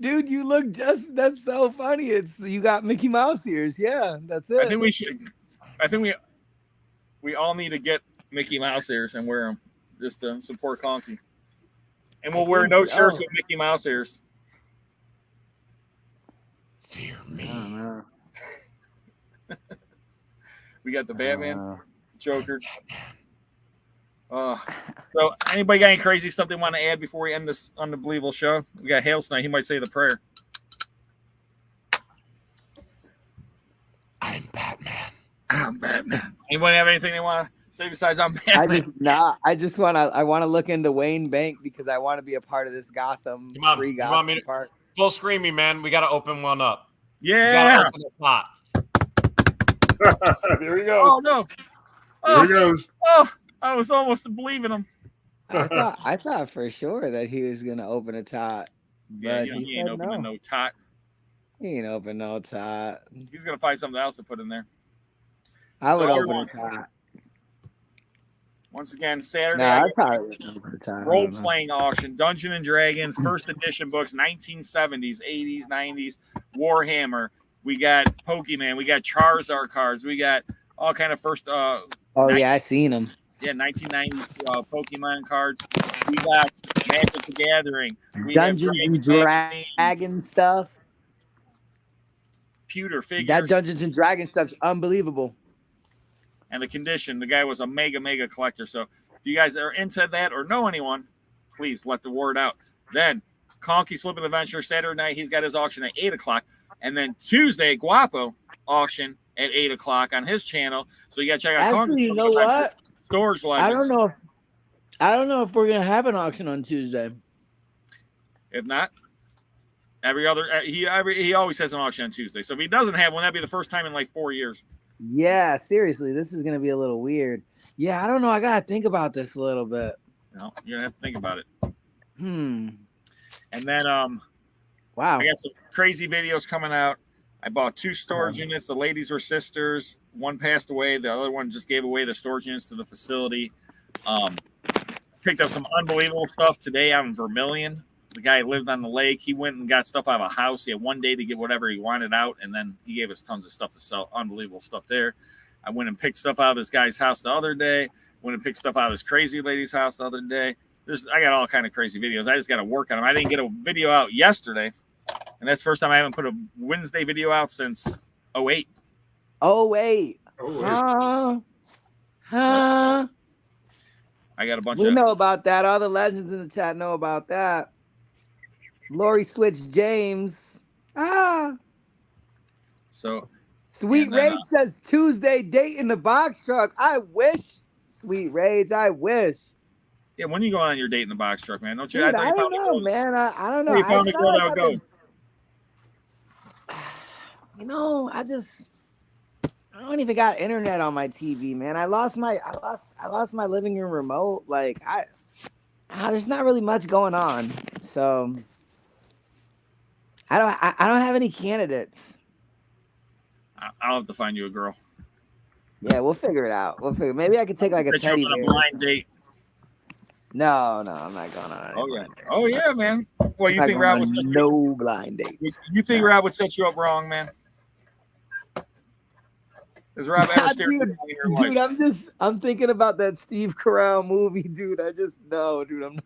Dude, you look that's so funny. You got Mickey Mouse ears. Yeah, that's it. I think we should. I think we all need to get Mickey Mouse ears and wear them just to support Conky. And we'll wear no shirts with Mickey Mouse ears. Fear I me. don't know. We got the Batman, Joker. So anybody got any crazy stuff they want to add before we end this unbelievable show? We got Hales tonight. He might say the prayer. I'm Batman. I'm Batman. Anybody have anything they want to say besides I'm Batman? I want to look into Wayne Bank because I want to be a part of this Gotham Come on, free you Gotham want me to- part. Full screen me, man. We got to open one up. We Yeah. gotta open the pot. there you go. Oh no. There he goes. Oh, I was almost believing him. I thought for sure that he was gonna open a tot, Yeah, but he ain't said opening no tot. He ain't open no tot. He's gonna find something else to put in there. I would So open a everyone- tot. Once again, Saturday, Nah, I I get probably would open a tot. I don't know. role-playing auction, Dungeon and Dragons, first edition books, 1970s, 80s, 90s, Warhammer. We got Pokemon. We got Charizard cards. We got all kind of first. Oh yeah, I seen him. Yeah, 1990 Pokemon cards. We got Magic the Gathering. We have Dungeons and Dragon Magazine, Dragons stuff. pewter figures. That Dungeons and Dragons stuff's unbelievable. And the condition. The guy was a mega collector. So if you guys are into that or know anyone, please let the word out. Then Conky Flippin Adventure Saturday night. He's got his auction at 8 o'clock. And then Tuesday, Guapo auction at 8 o'clock on his channel. So you got to check out Actually, Conky. you know what? Storage Legends. I don't know if we're gonna have an auction on Tuesday. If not, every other he always has an auction on Tuesday. So if he doesn't have one, that'd be the first time in like 4 years. Yeah, seriously, this is gonna be a little weird. Yeah, I don't know. I gotta think about this a little bit. No, you're gonna have to think about it. And then wow, I got some crazy videos coming out. I bought 2 storage units. The ladies were sisters. One passed away. The other one just gave away the storage units to the facility. Picked up some unbelievable stuff today out in Vermilion. The guy lived on the lake. He went and got stuff out of a house. He had one day to get whatever he wanted out, and then he gave us tons of stuff to sell. Unbelievable stuff there. I went and picked stuff out of this guy's house the other day. Went and picked stuff out of this crazy lady's house the other day. I got all kind of crazy videos. I just got to work on them. I didn't get a video out yesterday, and that's the first time I haven't put a Wednesday video out since 08. Huh? I got a bunch We of... know about that. All the legends in the chat know about that. Lori Switch James. So Sweet Rage says Tuesday date in the box truck. I wish, Sweet Rage. I wish. Yeah, when you go on your date in the box truck, man? Don't you? Dude, I don't know, man. I don't know. You found a girl that would go. You know, I don't even got internet on my TV, man. I lost my living room remote. Like there's not really much going on, so I don't have any candidates. I'll have to find you a girl. Yeah, we'll figure it out. Maybe I could take like a teddy bear. A blind date. No, I'm not going on. Oh yeah, man. Well, you think Rob would set no blind dates? You think Rob would set you up wrong, man? Has Rob ever stared at you in your life? I'm thinking about that Steve Carell movie, dude. I'm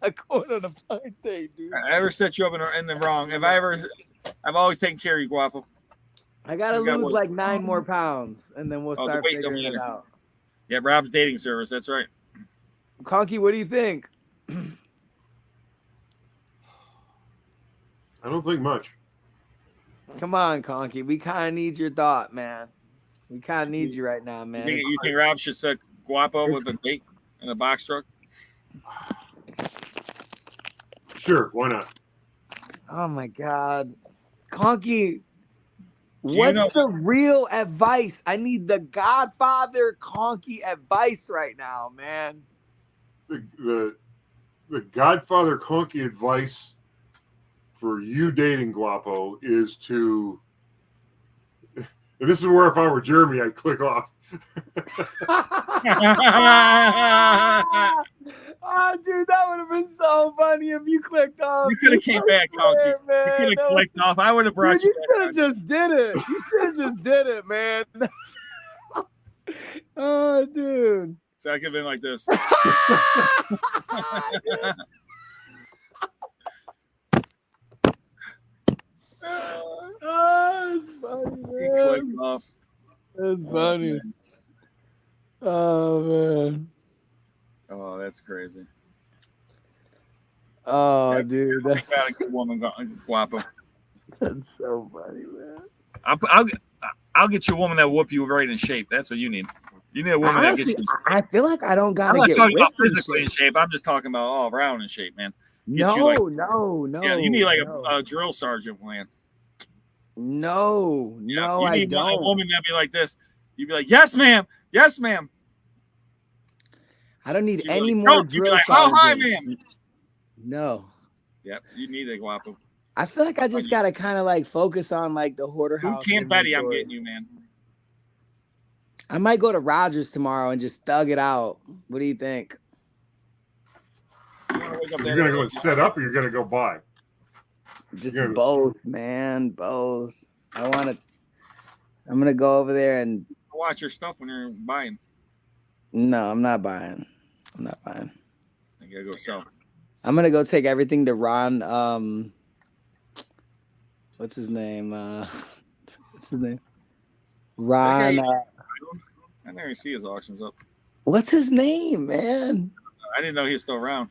not going on a blind date, dude. I ever set you up in the wrong? I've always taken care of you, Guapo. I gotta lose like 9 more pounds, and then we'll start figuring it out. Yeah, Rob's dating service. That's right. Conky, what do you think? I don't think much. Come on, Conky. We kind of need your thought, man. We kind of need you right now, man. You think Rob should set Guapo with a date in a box truck? Sure, why not? Oh my God, Conky. What's the real advice? I need the Godfather Conky advice right now, man. The Godfather Conky advice for you dating Guapo is to, and this is where if I were Jeremy, I'd click off. Oh, dude, that would have been so funny if you clicked off. You could have came back, Conky. You could have clicked off. I would have brought you. You could have just did it. You should have just did it, man. Oh, dude. So I could have been like this. Oh, it's funny, man. Clicked off. That's funny. Oh, man. Oh, that's crazy. Oh, dude. That's got a good woman, Guapo. That's so funny, man. I'll get you a woman that will whoop you right in shape. That's what you need. You need a woman that gets you. I feel like I don't gotta I'm not get talking about whipped physically in shape. I'm just talking about all around in shape, man. No. Yeah, you need like a drill sergeant, man. No, I need don't. A woman that be like this. You'd be like, yes, ma'am. Yes, ma'am. I don't need any like, more no. drill Like, how high, sergeants. ma'am? No. Yep, you need a Guapo. I feel like I just gotta kind of like focus on like the hoarder Who house. can't Betty? I'm inventory. getting you, man. I might go to Rogers tomorrow and just thug it out. What do you think? You're gonna go and set up, or you're gonna go buy? Just both, man. Both. I'm gonna go over there and watch your stuff when you're buying. No, I'm not buying. I gotta go sell. I'm gonna go take everything to Ron. What's his name? Ron. I never see his auctions up. What's his name, man? I didn't know he was still around.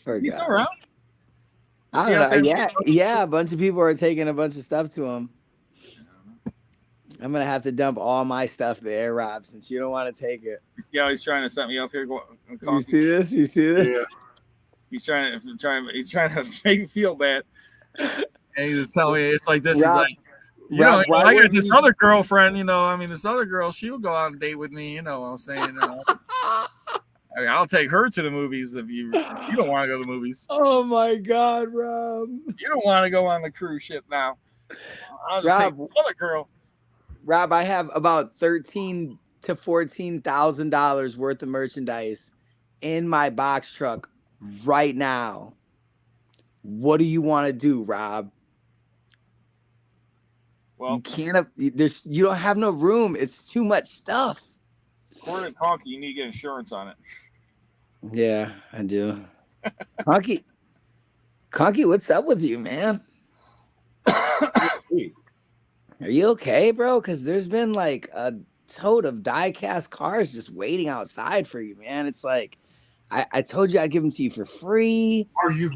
Is he still around? I don't know. Yeah. A bunch of people are taking a bunch of stuff to him. I'm gonna have to dump all my stuff there, Rob, since you don't want to take it. You see how he's trying to set me up here? You see this? You see this? Yeah. He's trying to make me feel bad. And he was telling me it's like this. Rob, He's like, Rob, why I got wouldn't this you- other girlfriend. This other girl, she'll go out and date with me. You know what I'm saying? I mean, I'll take her to the movies if you don't want to go to the movies. Oh my God, Rob. You don't want to go on the cruise ship now. I'll just Rob, take this other girl. Rob, I have about $13,000 to $14,000 worth of merchandise in my box truck right now. What do you want to do, Rob? Well, you don't have no room. It's too much stuff. according to Conky, you need to get insurance on it. Yeah, I do. Conky, what's up with you, man? Are you okay, bro? Because there's been like a tote of die-cast cars just waiting outside for you, man. It's like I told you I'd give them to you for free. Are you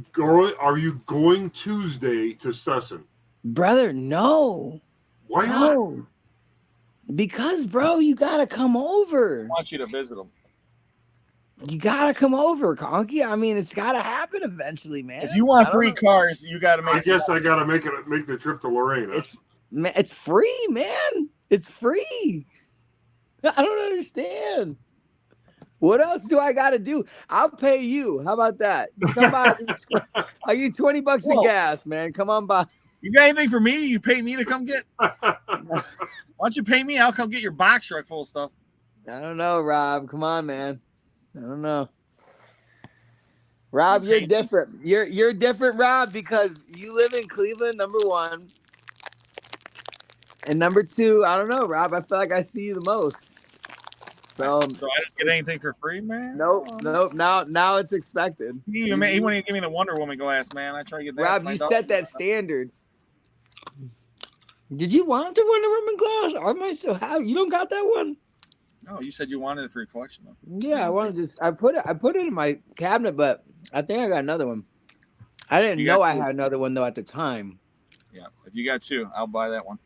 going Tuesday to Sussin? Brother, no. Why not? No. Because, bro, you gotta come over. I want you to visit them. You gotta come over, Conky. I mean, it's gotta happen eventually, man. If you want free cars, you got to make. I guess I gotta make the trip to Lorena. It's free, man. It's free. I don't understand. What else do I got to do? I'll pay you. How about that? Come by. I'll give you $20 in gas, man. Come on by. You got anything for me? You pay me to come get? Why don't you pay me? I'll come get your box truck full of stuff. I don't know, Rob. Come on, man. I don't know. Rob, you're different. You're different, Rob, because you live in Cleveland, number one. And number two, I don't know, Rob. I feel like I see you the most. So I didn't get anything for free, man. Nope. Now it's expected. He wouldn't even give me the Wonder Woman glass, man. I try to get that. Rob, you set that standard. Did you want the Wonder Woman glass? I might still have. You don't got that one? No, you said you wanted it for your collection, though. Yeah, I wanted to. I put it in my cabinet, but I think I got another one. I didn't know I had another one though at the time. Yeah, if you got two, I'll buy that one.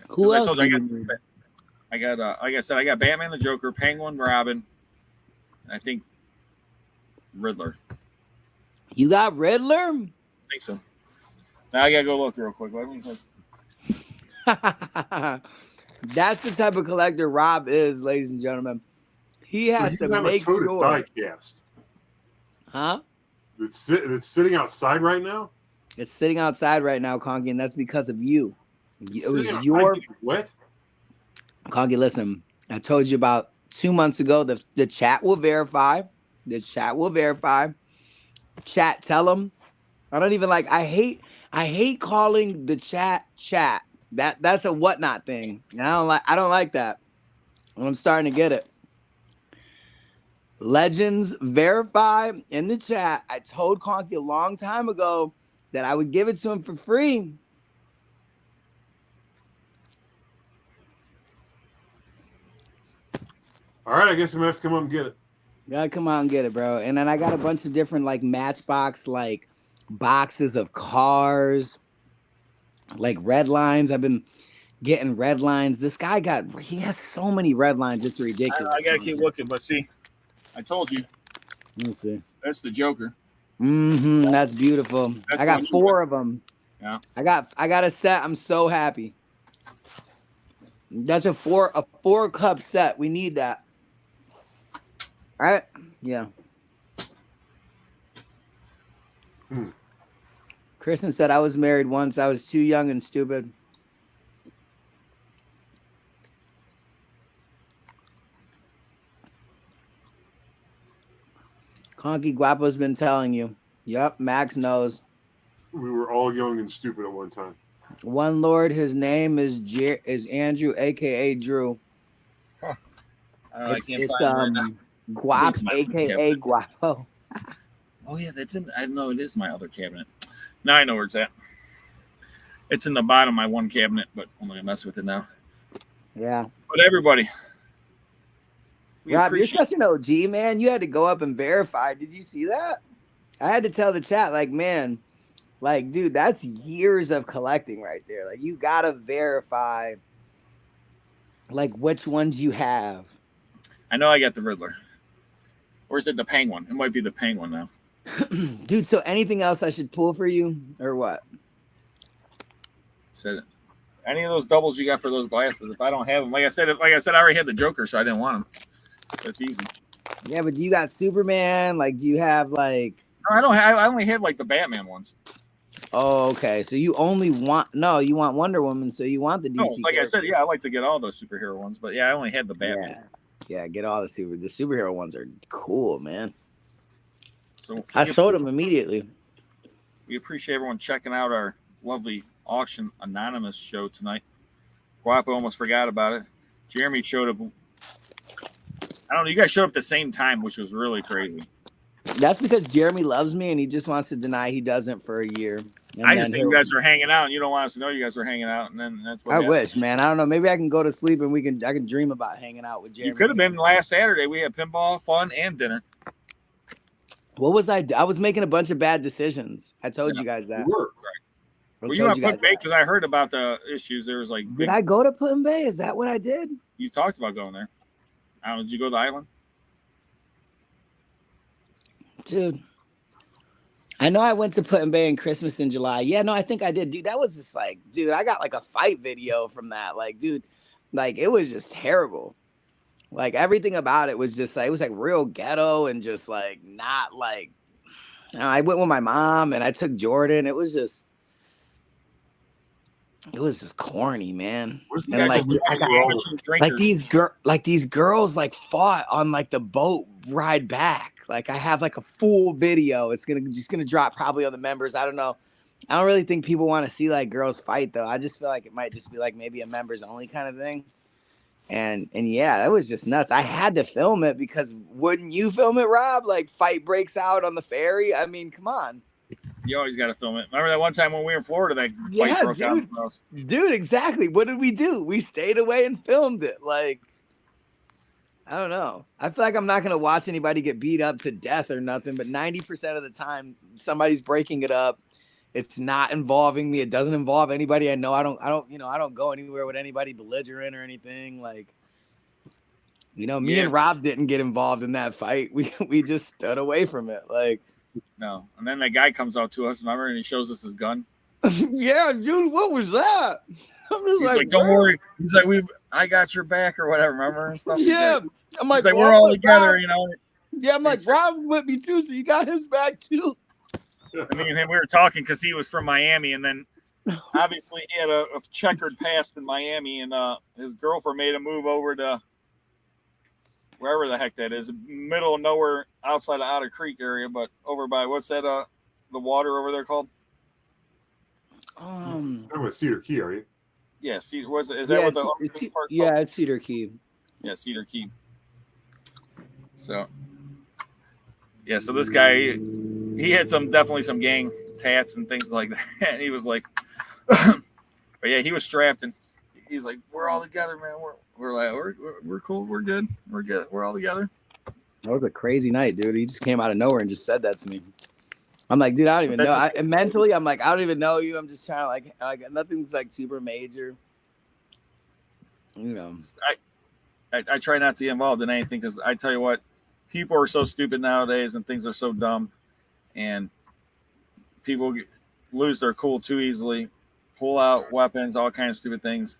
Who else? I got like I said, I got Batman, the Joker, Penguin, Robin, and I think Riddler. You got Riddler? I think so. Now I gotta go look real quick. Let me look. That's the type of collector Rob is, ladies and gentlemen. He has to make sure. Die-cast. Huh? It's sitting outside right now. It's sitting outside right now, Conky, and that's because of you. It was Sitting your outside, what? Conky, listen. I told you about 2 months ago. The chat will verify. The chat will verify. Chat, tell them. I don't even like. I hate calling the chat. That's a whatnot thing. And I don't like that. I'm starting to get it. Legends verify in the chat. I told Conky a long time ago that I would give it to him for free. All right, I guess I'm gonna have to come up and get it. You gotta come out and get it, bro. And then I got a bunch of different like Matchbox like boxes of cars, like red lines. I've been getting red lines. This guy he has so many red lines. It's ridiculous. I gotta keep looking, but see, I told you. Let me see. That's the Joker. That's beautiful. I got 4 of them. Yeah. I got a set. I'm so happy. That's a 4-cup set. We need that. All right. Yeah. Kristen said I was married once. I was too young and stupid. Conky Guapo's been telling you. Yep, Max knows. We were all young and stupid at one time. One Lord, his name is Andrew, aka Drew. Huh. It's Guap, aka Guapo. Oh yeah, that's in. I know it is my other cabinet. Now I know where it's at. It's in the bottom of my one cabinet, but I'm gonna mess with it now. Yeah. But everybody, Rob, you're such an OG, man. You had to go up and verify. Did you see that? I had to tell the chat, like, man, like, dude, that's years of collecting right there. Like, you gotta verify Like, which ones you have? I know I got the Riddler. Or is it the Penguin? It might be the Penguin now. Dude, so anything else I should pull for you or what? Said any of those doubles you got for those glasses? If I don't have them, like I said, I already had the Joker, so I didn't want them. That's easy. Yeah, but do you got Superman? Like, do you have like? No, I don't have. I only had like the Batman ones. Oh, okay. So you only want you want Wonder Woman, so you want the DC. No, like character. I said, yeah, I like to get all those superhero ones, but yeah, I only had the Batman. Yeah, get all the superhero ones are cool, man. So I sold them immediately. We appreciate everyone checking out our lovely auction anonymous show tonight. Guapo almost forgot about it. Jeremy showed up. I don't know. You guys showed up at the same time, which was really crazy. That's because Jeremy loves me and he just wants to deny he doesn't for a year. I just think you guys are hanging out and you don't want us to know you guys are hanging out, and then that's what I wish, man. I don't know. Maybe I can go to sleep and I can dream about hanging out with Jeremy. You could have been last Saturday. We had pinball, fun, and dinner. What was I? I was making a bunch of bad decisions. I told you guys that. Were you on Put Bay? Because I heard about the issues. There was like. Did I go to Put Bay? Is that what I did? You talked about going there. I don't know. Did you go to the island? Dude. I know I went to Put Bay and Christmas in July. Yeah, no, I think I did. Dude, that was just like, dude, I got like a fight video from that. Like, dude, like it was just terrible. Like everything about it was just like, it was like real ghetto and just like not like, I went with my mom and I took Jordan. It was just corny, man. And like these girls like fought on like the boat ride back. Like I have like a full video. It's gonna drop probably on the members. I don't know. I don't really think people want to see like girls fight though. I just feel like it might just be like maybe a members only kind of thing. And yeah, that was just nuts. I had to film it because wouldn't you film it, Rob? Like fight breaks out on the ferry. I mean, come on. You always got to film it. Remember that one time when we were in Florida, that fight broke out? Dude, exactly. What did we do? We stayed away and filmed it. Like, I don't know. I feel like I'm not gonna watch anybody get beat up to death or nothing. But 90% of the time, somebody's breaking it up. It's not involving me. It doesn't involve anybody I know. I don't go anywhere with anybody belligerent or anything. Like, me and Rob didn't get involved in that fight. We just stood away from it. Like, no. And then that guy comes out to us, remember, and he shows us his gun. Yeah, dude, what was that? He's like, don't worry. He's like, I got your back or whatever, remember? And stuff. Yeah. I'm like, he's like, we're all together, Rob. Yeah, I'm like, Rob's with me too, so you got his back too. And me and him, we were talking because he was from Miami, and then obviously he had a checkered past in Miami, and his girlfriend made him move over to wherever the heck that is, middle of nowhere, outside of Otter Creek area, but over by what's that? The water over there called? I'm with Cedar Key, are you? Yeah, is that what the part? Yeah, it's Cedar Key. Yeah, Cedar Key. So, yeah, so this guy, he had definitely some gang tats and things like that. And he was like, but yeah, he was strapped and he's like, we're all together, man. We're like, we're cool. We're good. We're good. We're all together. That was a crazy night, dude. He just came out of nowhere and just said that to me. I'm like, dude, I don't even know. Mentally, I'm like, I don't even know you. I'm just trying to like nothing's like super major. I try not to get involved in anything because I tell you what, people are so stupid nowadays and things are so dumb, and people lose their cool too easily, pull out weapons, all kinds of stupid things.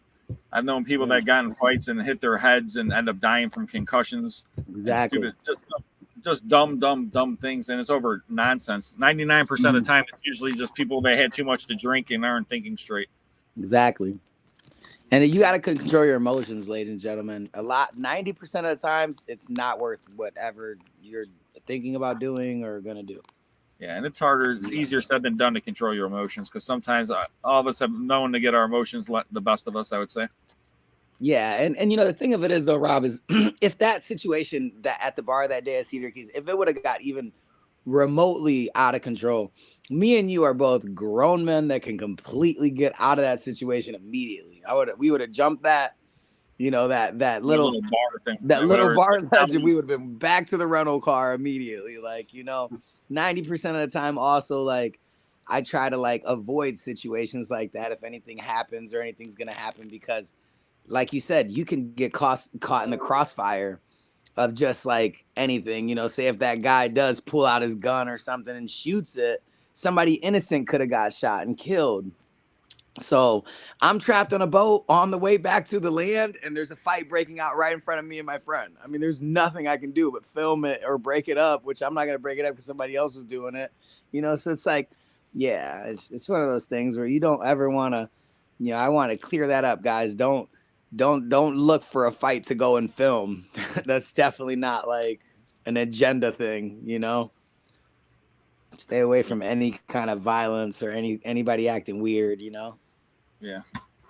I've known people that got in fights and hit their heads and end up dying from concussions. Exactly. Stupid, just dumb things, and it's over nonsense. 99% of the time, it's usually just people that had too much to drink and aren't thinking straight. Exactly. And you got to control your emotions, ladies and gentlemen. 90% of the times, it's not worth whatever you're thinking about doing or going to do. Yeah, and it's harder. It's easier said than done to control your emotions because sometimes all of us have known to get our emotions the best of us, I would say. Yeah, and the thing of it is, though, Rob, is if that situation that at the bar that day at Cedar Keys, if it would have got even remotely out of control, me and you are both grown men that can completely get out of that situation immediately. We would have jumped that, that little bar thing, bar ledge, and we would have been back to the rental car immediately. 90% of the time, also, like, I try to like avoid situations like that if anything happens or anything's gonna happen because, like you said, you can get caught in the crossfire of just like anything. You know, say if that guy does pull out his gun or something and shoots it, somebody innocent could have got shot and killed. So I'm trapped on a boat on the way back to the land, and there's a fight breaking out right in front of me and my friend. I mean, there's nothing I can do but film it or break it up, which I'm not gonna break it up because somebody else is doing it. You know, so it's like, yeah, it's one of those things where you don't ever want to. You know, I want to clear that up, guys. Don't look for a fight to go and film. That's definitely not like an agenda thing. You know, stay away from any kind of violence or anybody acting weird. You know. Yeah,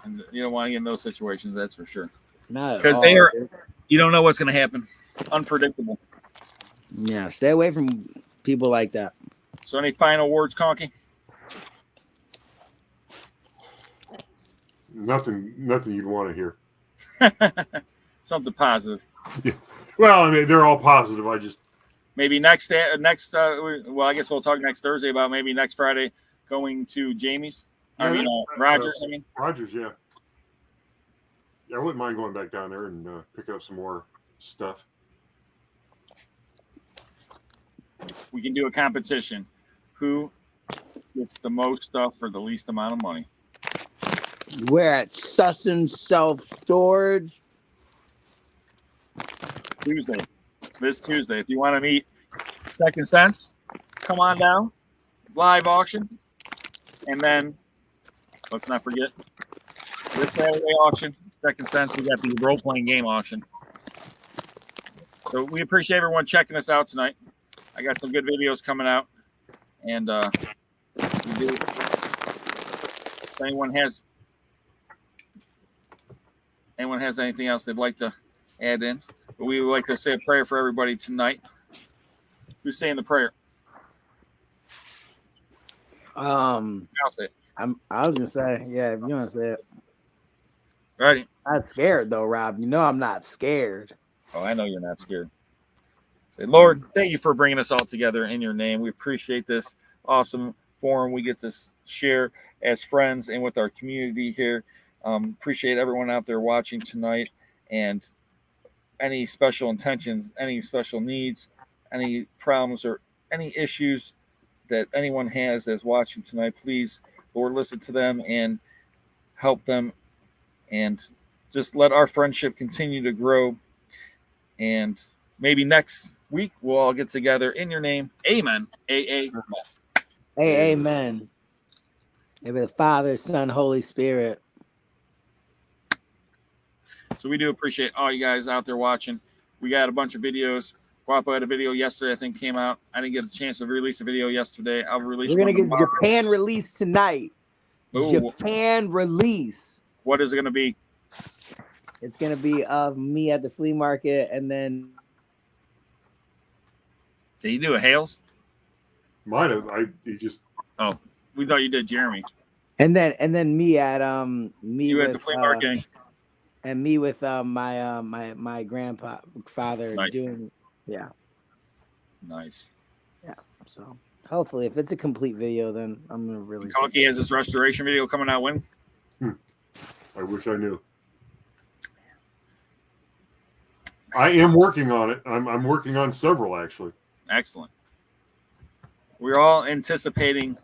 and you don't want to get in those situations. That's for sure. Not because they are. You don't know what's going to happen. Unpredictable. Yeah, stay away from people like that. So, any final words, Conky? Nothing you'd want to hear. Something positive. Yeah. Well, I mean, they're all positive. I just maybe next. Well, I guess we'll talk next Thursday about maybe next Friday going to Jamie's. Yeah, Rogers. Rogers. Yeah. Yeah, I wouldn't mind going back down there and picking up some more stuff. We can do a competition. Who gets the most stuff for the least amount of money? We're at Sussin Self Storage. Tuesday. This Tuesday. If you want to meet Second Sense, come on down. Live auction. And then, let's not forget, this Saturday auction, Second Sense, we got the role-playing game auction. So we appreciate everyone checking us out tonight. I got some good videos coming out. And we do. If anyone has anything else they'd like to add in, but we would like to say a prayer for everybody tonight. Who's saying the prayer? I'll say it. I was gonna say, yeah, if you want to say it. Ready? I'm scared though, Rob. You know I'm not scared. Oh, I know you're not scared. Say, Lord, thank you for bringing us all together in your name. We appreciate this awesome forum we get to share as friends and with our community here. Appreciate everyone out there watching tonight, and any special intentions, any special needs, any problems or any issues that anyone has that's watching tonight, please, Lord, listen to them and help them, and just let our friendship continue to grow. And maybe next week we'll all get together in your name. Amen. Amen. Hey, amen. Maybe the Father, Son, Holy Spirit. So we do appreciate all you guys out there watching. We got a bunch of videos. Guapo had a video yesterday, I think, came out. I didn't get a chance to release a video yesterday. I'll release We're one going to get tomorrow. Japan release tonight. Ooh. Japan release. What is it going to be? It's going to be of me at the flea market, and then... Did you do a Hales? Might have. He just... Oh, we thought you did Jeremy. And then me at you at the flea market. And me with my grandfather nice. doing, yeah. Nice. Yeah. So hopefully, if it's a complete video, then I'm gonna really. Conky has his restoration video coming out when? I wish I knew. I am working on it. I'm working on several actually. Excellent. We're all anticipating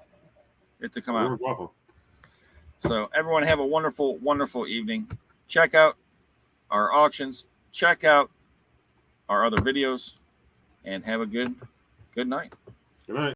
it to come out. Guapo. So everyone have a wonderful, wonderful evening. Check out our auctions. Check out our other videos, and have a good night. Good night.